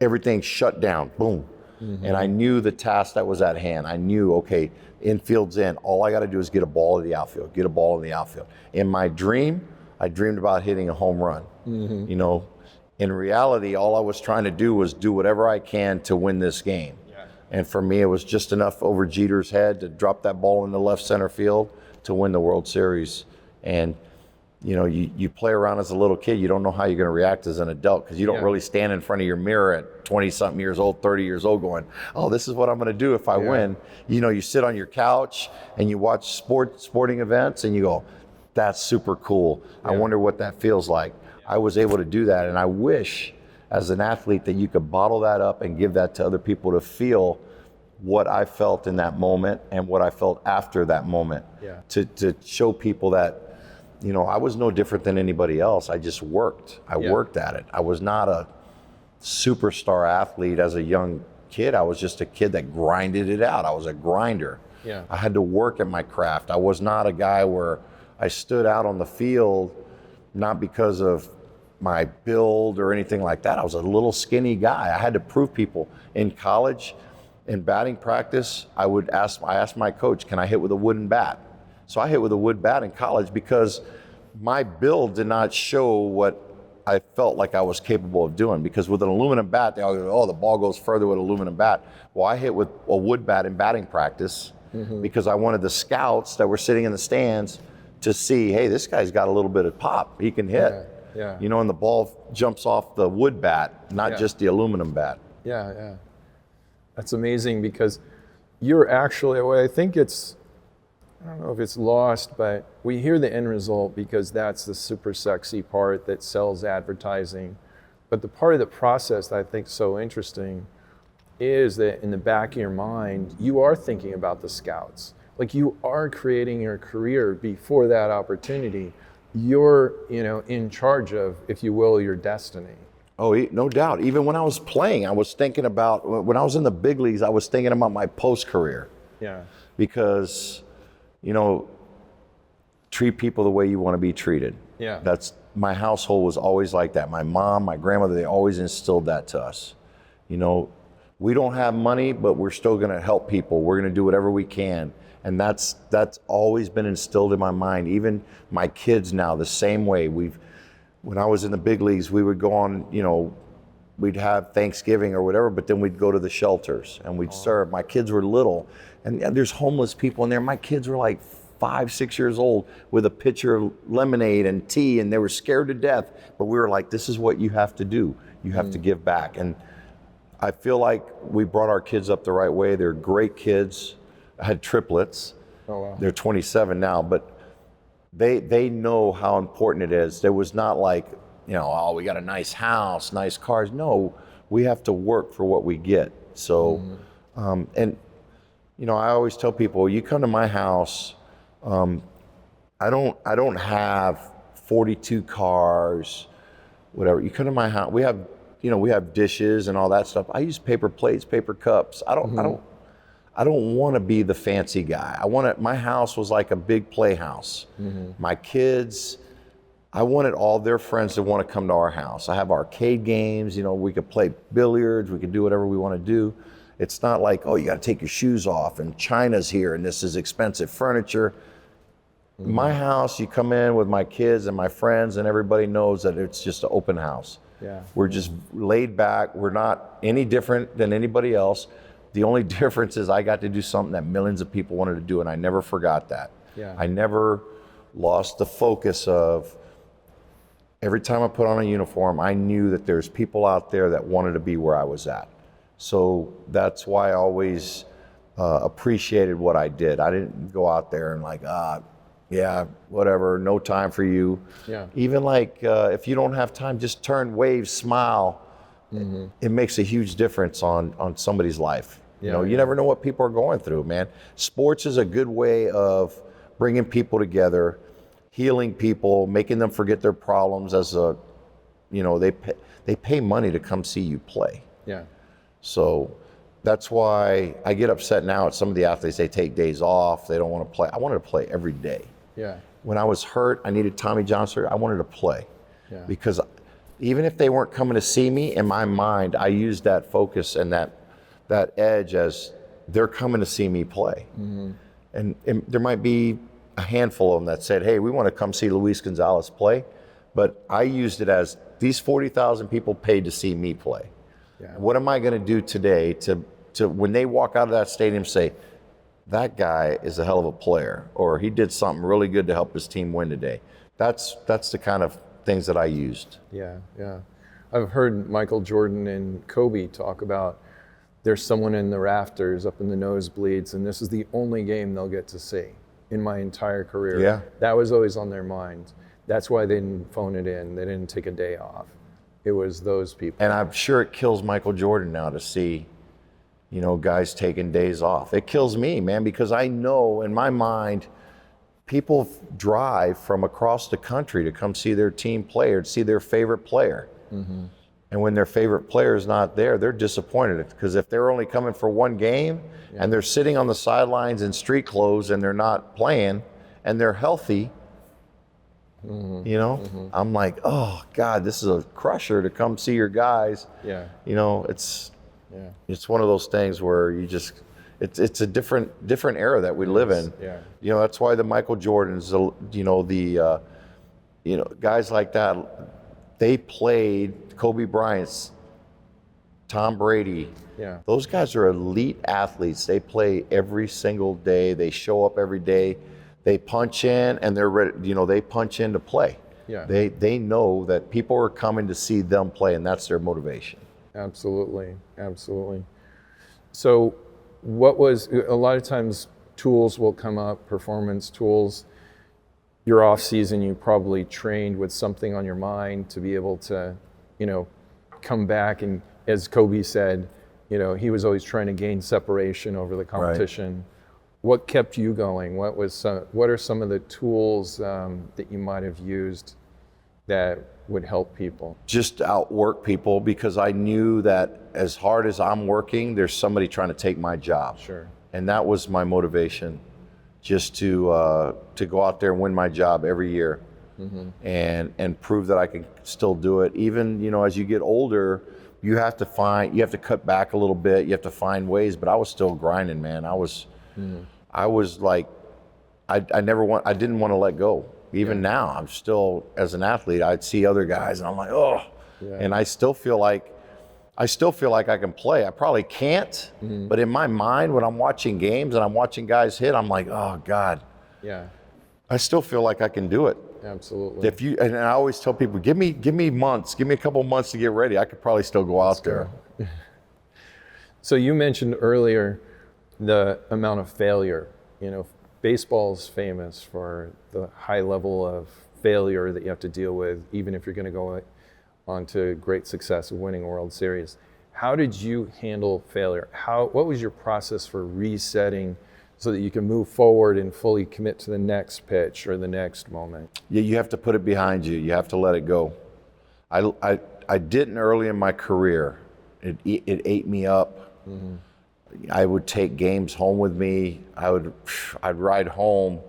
everything shut down, boom. Mm-hmm. And I knew the task that was at hand. I knew, okay, infield's in. All I got to do is get a ball in the outfield, get a ball in the outfield. In my dream, I dreamed about hitting a home run. Mm-hmm. In reality, all I was trying to do was do whatever I can to win this game. Yeah. And for me, it was just enough over Jeter's head to drop that ball in the left center field to win the World Series. And you play around as a little kid, you don't know how you're going to react as an adult, because you don't really stand in front of your mirror at 20-something years old, 30 years old going, oh, this is what I'm going to do if I win. You sit on your couch and you watch sporting events and you go, that's super cool. I wonder what that feels like. I was able to do that, and I wish as an athlete that you could bottle that up and give that to other people to feel what I felt in that moment and what I felt after that moment. Yeah. To show people that I was no different than anybody else. I just worked. I worked at it. I was not a superstar athlete as a young kid. I was just a kid that grinded it out. I was a grinder. Yeah. I had to work at my craft. I was not a guy where I stood out on the field not because of my build or anything like that. I was a little skinny guy. I had to prove people. In college, in batting practice, I asked my coach, can I hit with a wooden bat? So I hit with a wood bat in college because my build did not show what I felt like I was capable of doing. Because with an aluminum bat, they all go, oh, the ball goes further with an aluminum bat. Well, I hit with a wood bat in batting practice because I wanted the scouts that were sitting in the stands to see, hey, this guy's got a little bit of pop. He can hit. Yeah. And the ball jumps off the wood bat, not just the aluminum bat. Yeah. That's amazing, because you're actually, I think I don't know if it's lost, but we hear the end result because that's the super sexy part that sells advertising. But the part of the process that I think is so interesting is that in the back of your mind, you are thinking about the scouts. Like, you are creating your career before that opportunity. You're, in charge of, if you will, your destiny. Oh, no doubt. Even when I was playing, I was thinking about, when I was in the big leagues, I was thinking about my post-career. Yeah. Because, treat people the way you want to be treated. Yeah. That's my household was always like that. My mom, my grandmother, they always instilled that to us. You know, we don't have money, but we're still going to help people. We're going to do whatever we can. And that's always been instilled in my mind. Even my kids now, the same way. When I was in the big leagues, we would go on, you know, we'd have Thanksgiving or whatever, but then we'd go to the shelters and we'd serve. My kids were little, and there's homeless people in there. My kids were like 5, 6 years old with a pitcher of lemonade and tea, and they were scared to death. But we were like, this is what you have to do. You have to give back. And I feel like we brought our kids up the right way. They're great kids. I had triplets. Oh, wow. They're 27 now, but they know how important it is. There was not like, you know, oh, we got a nice house, nice cars. No, we have to work for what we get. So, and, you know, I always tell people, you come to my house, I don't have 42 cars, whatever. You come to my house, we have dishes and all that stuff. I use paper plates, paper cups. I don't want to be the fancy guy. My house was like a big playhouse. My kids, I wanted all their friends to want to come to our house. I have arcade games, you know, we could play billiards, we could do whatever we want to do. It's not like, oh, you got to take your shoes off and China's here and this is expensive furniture. My house, you come in with my kids and my friends and everybody knows that it's just an open house. Yeah. We're just laid back. We're not any different than anybody else. The only difference is I got to do something that millions of people wanted to do, and I never forgot that. Yeah. I never lost the focus of every time I put on a uniform, I knew that there's people out there that wanted to be where I was at. So that's why I always appreciated what I did. I didn't go out there and like, yeah, whatever, no time for you. Yeah. Even like if you don't have time, just turn, wave, smile. It makes a huge difference on somebody's life. You know, you never know what people are going through, man. Sports is a good way of bringing people together, healing people, making them forget their problems. They pay money to come see you play. Yeah. So that's why I get upset now at some of the athletes. They take days off. They don't want to play. I wanted to play every day. Yeah. When I was hurt, I needed Tommy John surgery. I wanted to play. Yeah. Because even if they weren't coming to see me, in my mind, I used that focus and that edge as they're coming to see me play. And there might be a handful of them that said, hey, we want to come see Luis Gonzalez play. But I used it as these 40,000 people paid to see me play. Yeah. What am I going to do today to when they walk out of that stadium say, that guy is a hell of a player, or he did something really good to help his team win today. That's the kind of things that I used. Yeah, yeah. I've heard Michael Jordan and Kobe talk about there's someone in the rafters up in the nosebleeds, and this is the only game they'll get to see in my entire career. Yeah. That was always on their mind. That's why they didn't phone it in. They didn't take a day off. It was those people. And I'm sure it kills Michael Jordan now to see, you know, guys taking days off. It kills me, man, because I know in my mind, people drive from across the country to come see their team play or to see their favorite player. And when their favorite player is not there, they're disappointed. Because if they're only coming for one game and they're sitting on the sidelines in street clothes and they're not playing and they're healthy, you know, I'm like, oh God, this is a crusher to come see your guys. Yeah. You know, it's one of those things where you just, it's a different era that we live in. Yeah. You know, that's why the Michael Jordans, guys like that, they played, Kobe Bryant's, Tom Brady. Yeah. Those guys are elite athletes. They play every single day. They show up every day. They punch in and they're ready, you know, they punch in to play. Yeah. They know that people are coming to see them play, and that's their motivation. Absolutely, absolutely. So what was, a lot of times tools will come up, performance tools. Your off season, you probably trained with something on your mind to be able to, you know, come back, and as Kobe said, you know, he was always trying to gain separation over the competition. Right. What kept you going? What are some of the tools that you might have used that would help people? Just outwork people, because I knew that as hard as I'm working, there's somebody trying to take my job. Sure. And that was my motivation, just to go out there and win my job every year. and prove that I can still do it. Even, as you get older, you have to cut back a little bit. You have to find ways, but I was still grinding, man. I was like, I didn't want to let go. Even now, I'm still, as an athlete, I'd see other guys and I'm like, oh, and I still feel like I can play. I probably can't, but in my mind, when I'm watching games and I'm watching guys hit, I'm like, oh God. Yeah. I still feel like I can do it. Absolutely. And I always tell people, give me months, give me a couple months to get ready. I could probably still go out there. So you mentioned earlier the amount of failure. Baseball's famous for the high level of failure that you have to deal with, even if you're going to go on to great success of winning a World Series. How did you handle failure? What was your process for resetting so that you can move forward and fully commit to the next pitch or the next moment? Yeah, you have to put it behind you. You have to let it go. I didn't early in my career. It ate me up. I would take games home with me. I'd ride home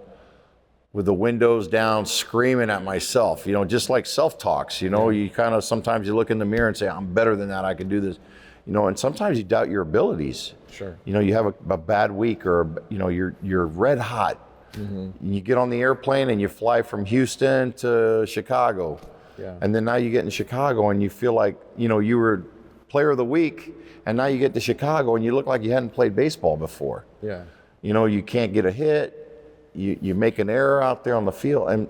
with the windows down, screaming at myself, just like self-talks, you kind of, sometimes you look in the mirror and say, I'm better than that, I can do this, and sometimes you doubt your abilities. Sure. You have a bad week, or, you're red hot. You get on the airplane and you fly from Houston to Chicago. Yeah. And then now you get in Chicago and you feel like, you were player of the week, and now you get to Chicago and you look like you hadn't played baseball before. Yeah. You can't get a hit. You make an error out there on the field, and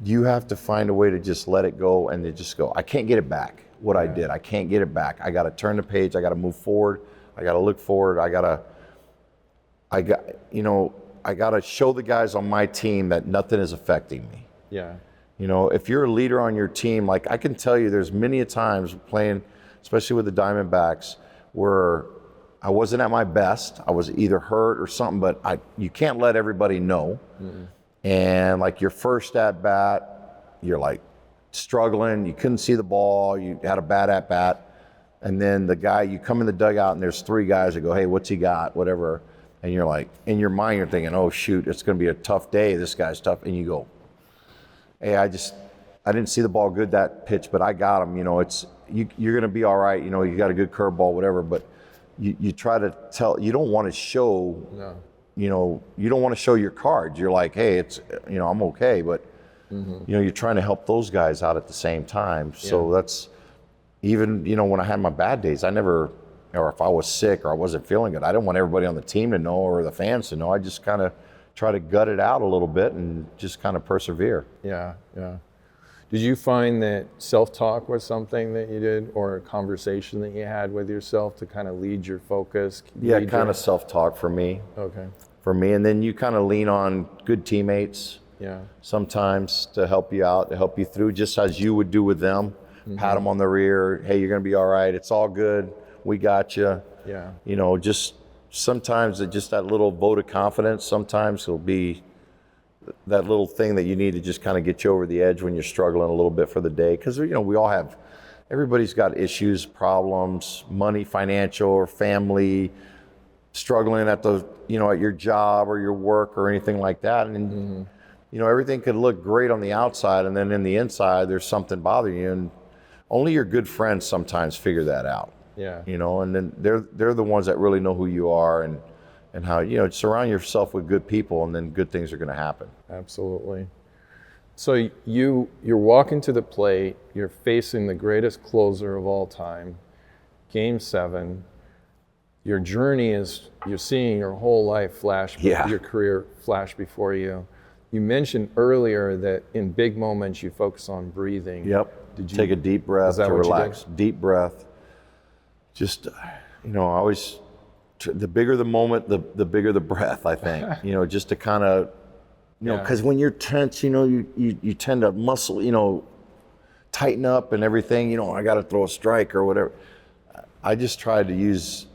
you have to find a way to just let it go and to just go, I can't get it back. What I did, I can't get it back. I got to turn the page. I got to move forward. I got to look forward. I got to show the guys on my team that nothing is affecting me. Yeah. If you're a leader on your team, like I can tell you, there's many a times playing, especially with the Diamondbacks, where I wasn't at my best. I was either hurt or something, but you can't let everybody know. And like your first at bat, you're like struggling. You couldn't see the ball. You had a bad at bat. And then you come in the dugout and there's three guys that go, hey, what's he got? Whatever. And you're like, in your mind, you're thinking, oh shoot, it's going to be a tough day. This guy's tough. And you go, hey, I didn't see the ball good that pitch, but I got him. You're going to be all right. You got a good curveball, whatever. But you try to you don't want to show, you don't want to show your cards. You're like, hey, I'm okay. But, you're trying to help those guys out at the same time. So that's even, when I had my bad days, or if I was sick or I wasn't feeling good, I didn't want everybody on the team to know or the fans to know. I just kind of try to gut it out a little bit and just kind of persevere. Yeah. Did you find that self-talk was something that you did, or a conversation that you had with yourself to kind of lead your focus? Yeah, kind of self-talk for me. Okay. For me, and then you kind of lean on good teammates. Yeah. Sometimes to help you out, to help you through, just as you would do with them. Pat them on the rear. Hey, you're going to be all right. It's all good. We got you. Yeah. Just sometimes just that little vote of confidence sometimes will be that little thing that you need to just kind of get you over the edge when you're struggling a little bit for the day. Because, we all have, everybody's got issues, problems, money, financial, or family, struggling at at your job or your work or anything like that. And, everything could look great on the outside, and then in the inside, there's something bothering you. And only your good friends sometimes figure that out. Yeah. And then they're the ones that really know who you are and how, surround yourself with good people, and then good things are going to happen. Absolutely. So you're walking to the plate, you're facing the greatest closer of all time, Game 7. Your journey is, you're seeing your whole life your career flash before you. You mentioned earlier that in big moments you focus on breathing. Yep. Did you take a deep breath to relax? Deep breath. Just, I always, the bigger the moment, the bigger the breath, I think. Just to kind of, because when you're tense, you tend to muscle, tighten up and everything. I got to throw a strike or whatever. I just tried to use,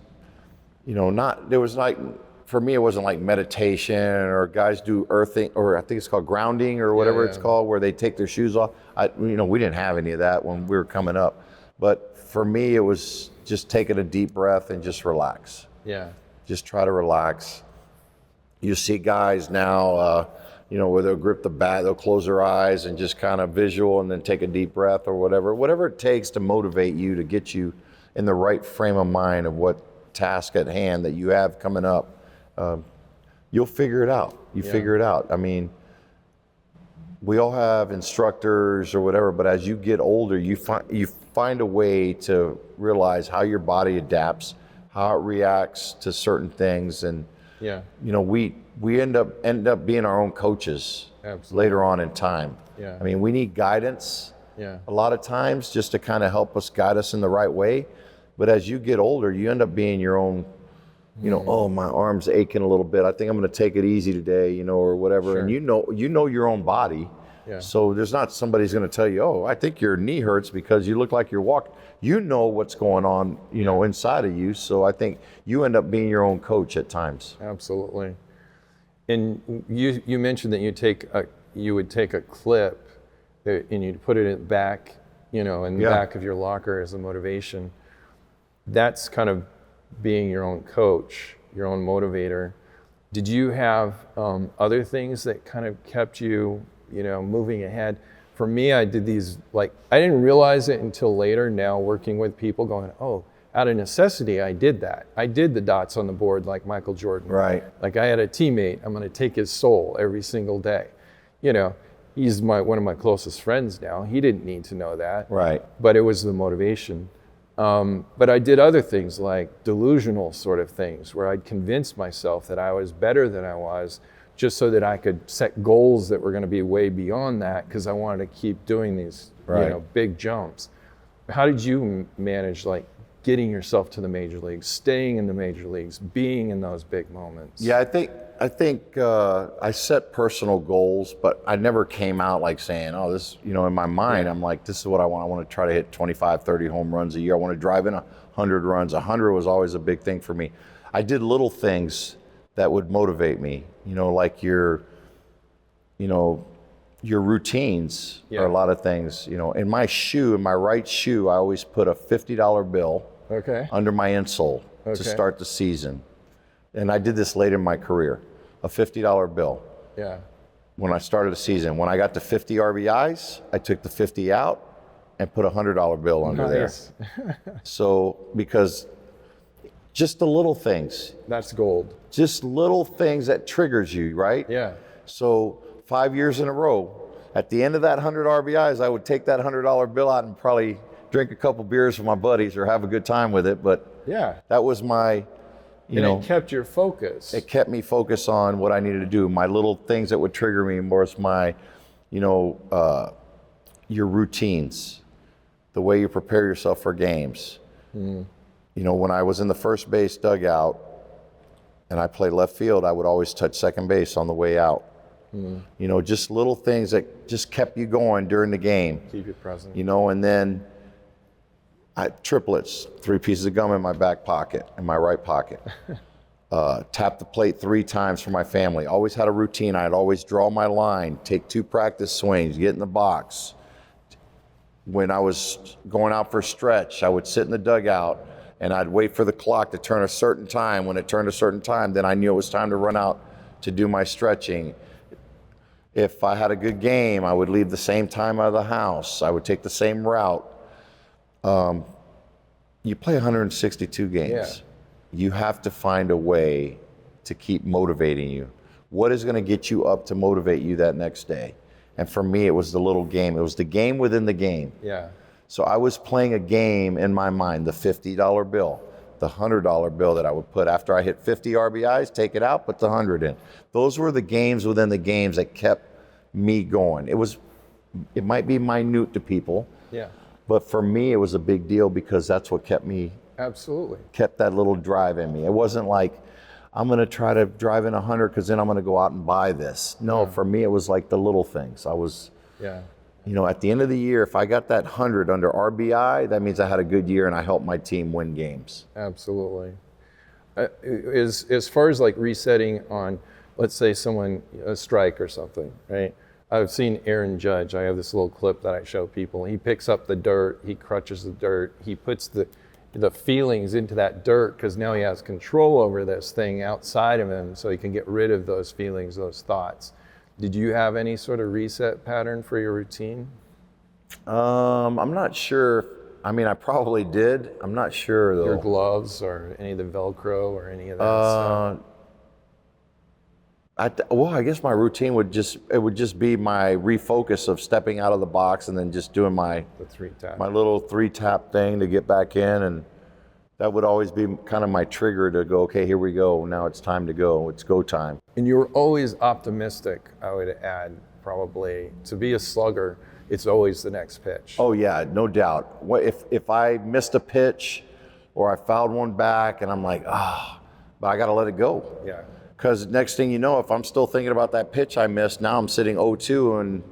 for me, it wasn't like meditation, or guys do earthing, or I think it's called grounding or whatever it's called, where they take their shoes off. We didn't have any of that when we were coming up. But for me, it was just taking a deep breath and just relax. Yeah. Just try to relax. You see guys now, where they'll grip the bat, they'll close their eyes and just kind of visual and then take a deep breath or whatever it takes to motivate you, to get you in the right frame of mind of what task at hand that you have coming up. You'll figure it out. Figure it out. I mean, we all have instructors or whatever, but as you get older, you find a way to realize how your body adapts, how it reacts to certain things, and we end up being our own coaches. Absolutely. Later on in time. I mean, we need guidance a lot of times just to kind of help us, guide us in the right way. But as you get older, you end up being your own, oh, my arm's aching a little bit. I think I'm going to take it easy today, or whatever. Sure. And you know your own body. So there's not somebody's going to tell you, oh, I think your knee hurts because you look like you're walking. You know what's going on, inside of you. So I think you end up being your own coach at times. Absolutely. And you mentioned that you would take a clip and you'd put it back, in the back of your locker as a motivation. That's kind of being your own coach, your own motivator. Did you have other things that kind of kept you, moving ahead? For me, I did these, I didn't realize it until later, now working with people, going, oh, out of necessity, I did that. I did the dots on the board like Michael Jordan. Right. Like I had a teammate, I'm gonna take his soul every single day. He's one of my closest friends now. He didn't need to know that. Right. But it was the motivation. But I did other things like delusional sort of things where I'd convince myself that I was better than I was, just so that I could set goals that were gonna be way beyond that, because I wanted to keep doing these big jumps. How did you manage getting yourself to the major leagues, staying in the major leagues, being in those big moments? Yeah, I think I set personal goals, but I never came out saying, oh, this, in my mind, I'm like, this is what I want. I want to try to hit 25, 30 home runs a year. I want to drive in 100 runs. 100 was always a big thing for me. I did little things that would motivate me, like your routines are a lot of things, in my right shoe, I always put a $50 bill under my insole to start the season. And I did this later in my career, a $50 bill. Yeah. When I started the season, when I got to 50 RBIs, I took the 50 out and put a $100 bill under there. So, because just the little things. That's gold. Just little things that triggers you, right? Yeah. So 5 years in a row, at the end of that 100 RBIs, I would take that $100 bill out and probably drink a couple beers with my buddies or have a good time with it. But that was my, it kept your focus. It kept me focused on what I needed to do. My little things that would trigger me was my, your routines, the way you prepare yourself for games. When I was in the first base dugout and I played left field, I would always touch second base on the way out. Just little things that just kept you going during the game. Keep you present. And then triplets, 3 pieces of gum in my back pocket, in my right pocket. Tap the plate 3 times for my family. Always had a routine. I'd always draw my line, take 2 practice swings, get in the box. When I was going out for a stretch, I would sit in the dugout and I'd wait for the clock to turn a certain time. When it turned a certain time, then I knew it was time to run out to do my stretching. If I had a good game, I would leave the same time out of the house. I would take the same route. You play 162 games. You have to find a way to keep motivating you. What is going to get you up to motivate you that next day? And for me, it was the little game. It was the game within the game. So I was playing a game in my mind, the $50 bill, the $100 bill that I would put after I hit 50 RBIs, take it out, put the 100 in. Those were the games within the games that kept me going. It might be minute to people. But for me, it was a big deal because that's what kept me. Absolutely. Kept that little drive in me. It wasn't like, I'm going to try to drive in 100 because then I'm going to go out and buy this. No, for me, it was like the little things. I was, at the end of the year, if I got that 100 under RBI, that means I had a good year and I helped my team win games. Absolutely. As far as resetting on, let's say a strike or something, right? I've seen Aaron Judge. I have this little clip that I show people. He picks up the dirt, he crunches the dirt, he puts the feelings into that dirt because now he has control over this thing outside of him so he can get rid of those feelings, those thoughts. Did you have any sort of reset pattern for your routine? I'm not sure. I mean, I probably did. I'm not sure though. Your gloves or any of the Velcro or any of that stuff? Well, I guess my routine would just be my refocus of stepping out of the box and then just doing my The 3-tap. little 3-tap thing to get back in, and that would always be kind of my trigger to go, okay, here we go. Now it's time to go. It's go time. And you were always optimistic, I would add, probably. To be a slugger, it's always the next pitch. Oh yeah, no doubt. If I missed a pitch or I fouled one back and I'm like, but I got to let it go. Yeah. Because next thing you know, if I'm still thinking about that pitch I missed, now I'm sitting 0-2 and,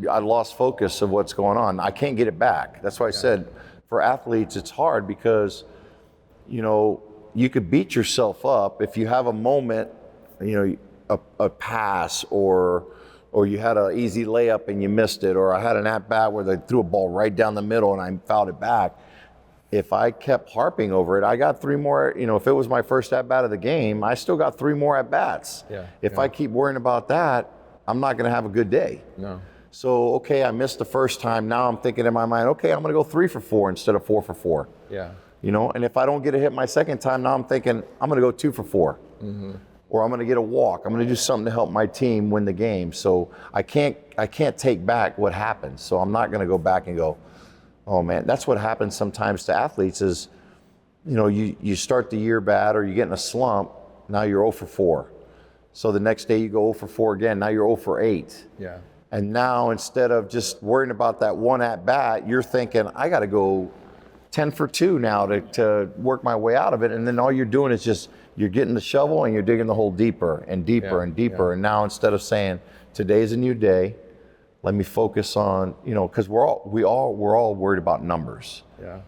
I lost focus of what's going on. I can't get it back. That's why I said for athletes, it's hard because, you could beat yourself up if you have a moment, a pass or you had an easy layup and you missed it, or I had an at-bat where they threw a ball right down the middle and I fouled it back. If I kept harping over it, I got 3 more, if it was my first at-bat of the game, I still got 3 more at-bats. Yeah, if I keep worrying about that, I'm not going to have a good day. No. So, okay, I missed the first time. Now I'm thinking in my mind, okay, I'm going to go 3 for 4 instead of 4 for 4. Yeah. And if I don't get a hit my second time, now I'm thinking I'm going to go 2 for 4. Mm-hmm. Or I'm going to get a walk. I'm going to do something to help my team win the game. So I can't take back what happened. So I'm not going to go back and go, oh man. That's what happens sometimes to athletes is, you start the year bad or you get in a slump. Now you're 0 for 4. So the next day you go 0 for 4 again. Now you're 0 for 8. Yeah. And now instead of just worrying about that one at bat, you're thinking, I got to go 10 for 2 now to work my way out of it. And then all you're doing is just, you're getting the shovel and you're digging the hole deeper and deeper and deeper. Yeah. And now instead of saying, today's a new day, let me focus on, because we're all worried about numbers. Yeah.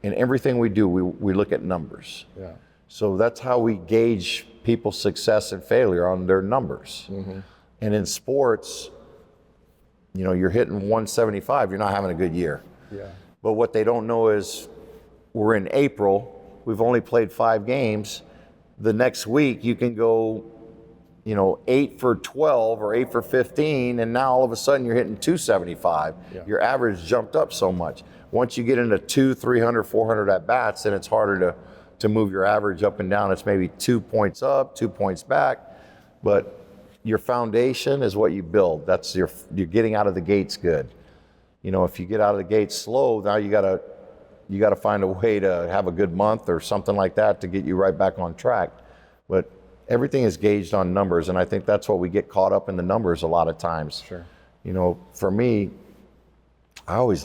In everything we do, we look at numbers. Yeah. So that's how we gauge people's success and failure on their numbers. Mm-hmm. And in sports, you're hitting 175, you're not having a good year. Yeah. But what they don't know is we're in April, we've only played 5 games. The next week you can go, 8 for 12 or 8 for 15, and now all of a sudden you're hitting 275. Yeah. Your average jumped up so much. Once you get into 200, 300, 400 at bats, then it's harder to move your average up and down. It's maybe 2 points up, 2 points back, but your foundation is what you build. That's you're getting out of the gates good. If you get out of the gates slow, now you gotta find a way to have a good month or something like that to get you right back on track. But everything is gauged on numbers, and I think that's what we get caught up in the numbers a lot of times. Sure. For me, I always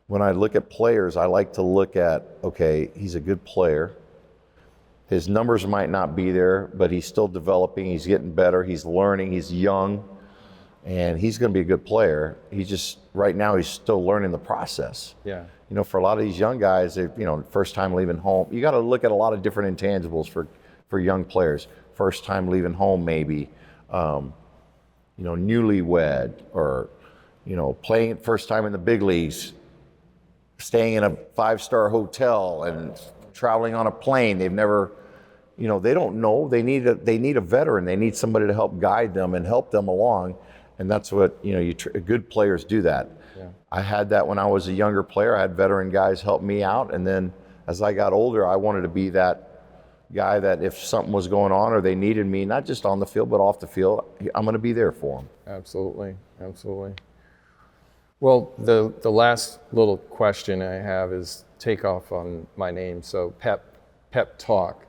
when I look at players, I like to look at, okay, he's a good player. His numbers might not be there, but he's still developing, he's getting better, he's learning, he's young, and he's going to be a good player. Right now, he's still learning the process. Yeah. For a lot of these young guys, first time leaving home, you got to look at a lot of different intangibles for young players. First time leaving home, maybe, newlywed, or, playing first time in the big leagues, staying in a 5-star hotel and traveling on a plane. They've never, they don't know. They need a veteran. They need somebody to help guide them and help them along. And that's what, good players do that. Yeah. I had that when I was a younger player. I had veteran guys help me out. And then as I got older, I wanted to be that guy that if something was going on or they needed me, not just on the field, but off the field, I'm going to be there for them. Absolutely. Absolutely. Well, the last little question I have is take off on my name. So pep talk.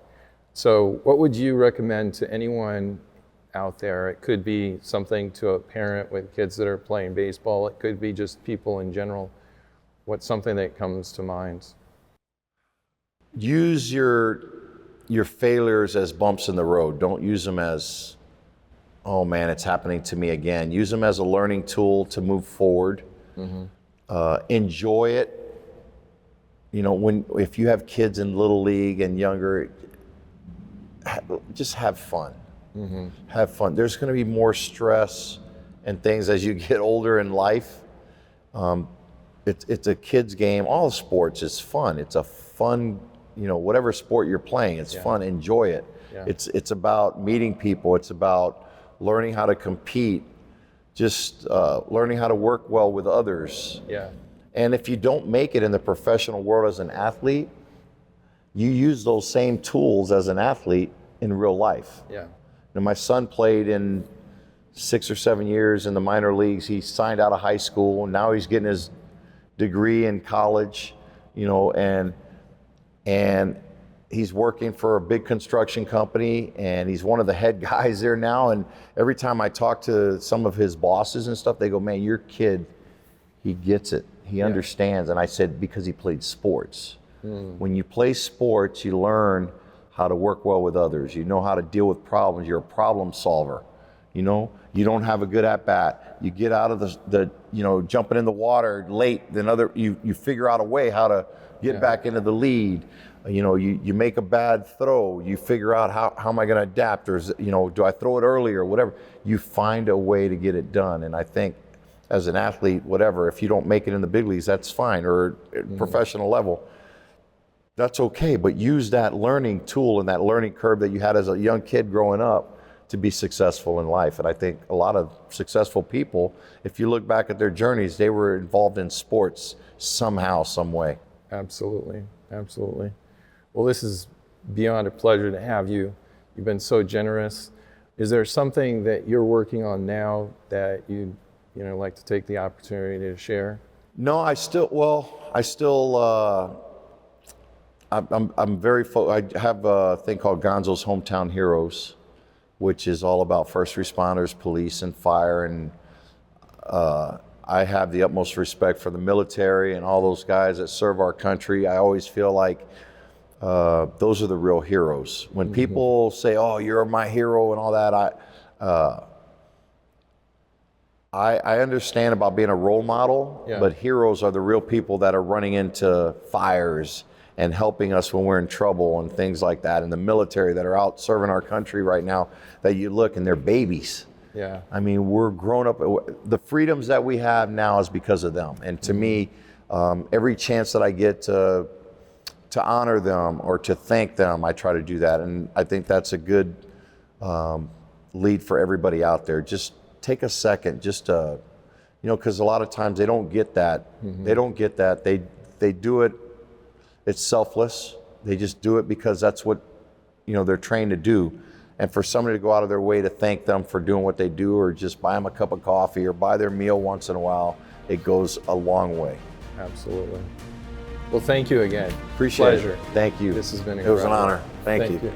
So what would you recommend to anyone out there? It could be something to a parent with kids that are playing baseball. It could be just people in general. What's something that comes to mind? Use your failures as bumps in the road. Don't use them as, oh man, it's happening to me again. Use them as a learning tool to move forward. Mm-hmm. Enjoy it. If you have kids in Little League and younger, just have fun. Mm-hmm. Have fun. There's going to be more stress and things as you get older in life. It's a kid's game. All sports is fun. It's a fun, whatever sport you're playing, it's fun. Enjoy it. Yeah. It's about meeting people. It's about learning how to compete, just learning how to work well with others. Yeah. And if you don't make it in the professional world as an athlete, you use those same tools as an athlete in real life. Yeah. And my son played in 6 or 7 years in the minor leagues. He signed out of high school, and now he's getting his degree in college, and he's working for a big construction company, and he's one of the head guys there now. And every time I talk to some of his bosses and stuff, they go, "Man, your kid, he gets it. He understands." And I said, because he played sports. When you play sports, you learn how to work well with others. You know how to deal with problems. You're a problem solver. You don't have a good at bat. You get out of the jumping in the water late, then you figure out a way how to get back into the lead. You make a bad throw. You figure out how am I going to adapt, or do I throw it early or whatever. You find a way to get it done. And I think as an athlete, whatever, if you don't make it in the big leagues, that's fine, or professional level, that's okay. But use that learning tool and that learning curve that you had as a young kid growing up to be successful in life. And I think a lot of successful people, if you look back at their journeys, they were involved in sports somehow, some way. Absolutely. Absolutely. Well, this is beyond a pleasure to have you. You've been so generous. Is there something that you're working on now that you'd like to take the opportunity to share? No, I'm very I have a thing called Gonzo's Hometown Heroes, which is all about first responders, police, and fire. And I have the utmost respect for the military and all those guys that serve our country. I always feel like those are the real heroes. When people say, "Oh, you're my hero," and all that, I understand about being a role model, but heroes are the real people that are running into fires and helping us when we're in trouble and things like that. And the military that are out serving our country right now, that you look and they're babies. Yeah. I mean, we're grown up. The freedoms that we have now is because of them. And to me, every chance that I get to honor them or to thank them, I try to do that. And I think that's a good lead for everybody out there. Just take a second, because a lot of times they don't get that. They don't get that. They do it. It's selfless. They just do it because that's what they're trained to do. And for somebody to go out of their way to thank them for doing what they do, or just buy them a cup of coffee or buy their meal once in a while, it goes a long way. Absolutely. Well, thank you again. Appreciate Pleasure. it. Thank you. This has been incredible. It was an honor. Thank you. You.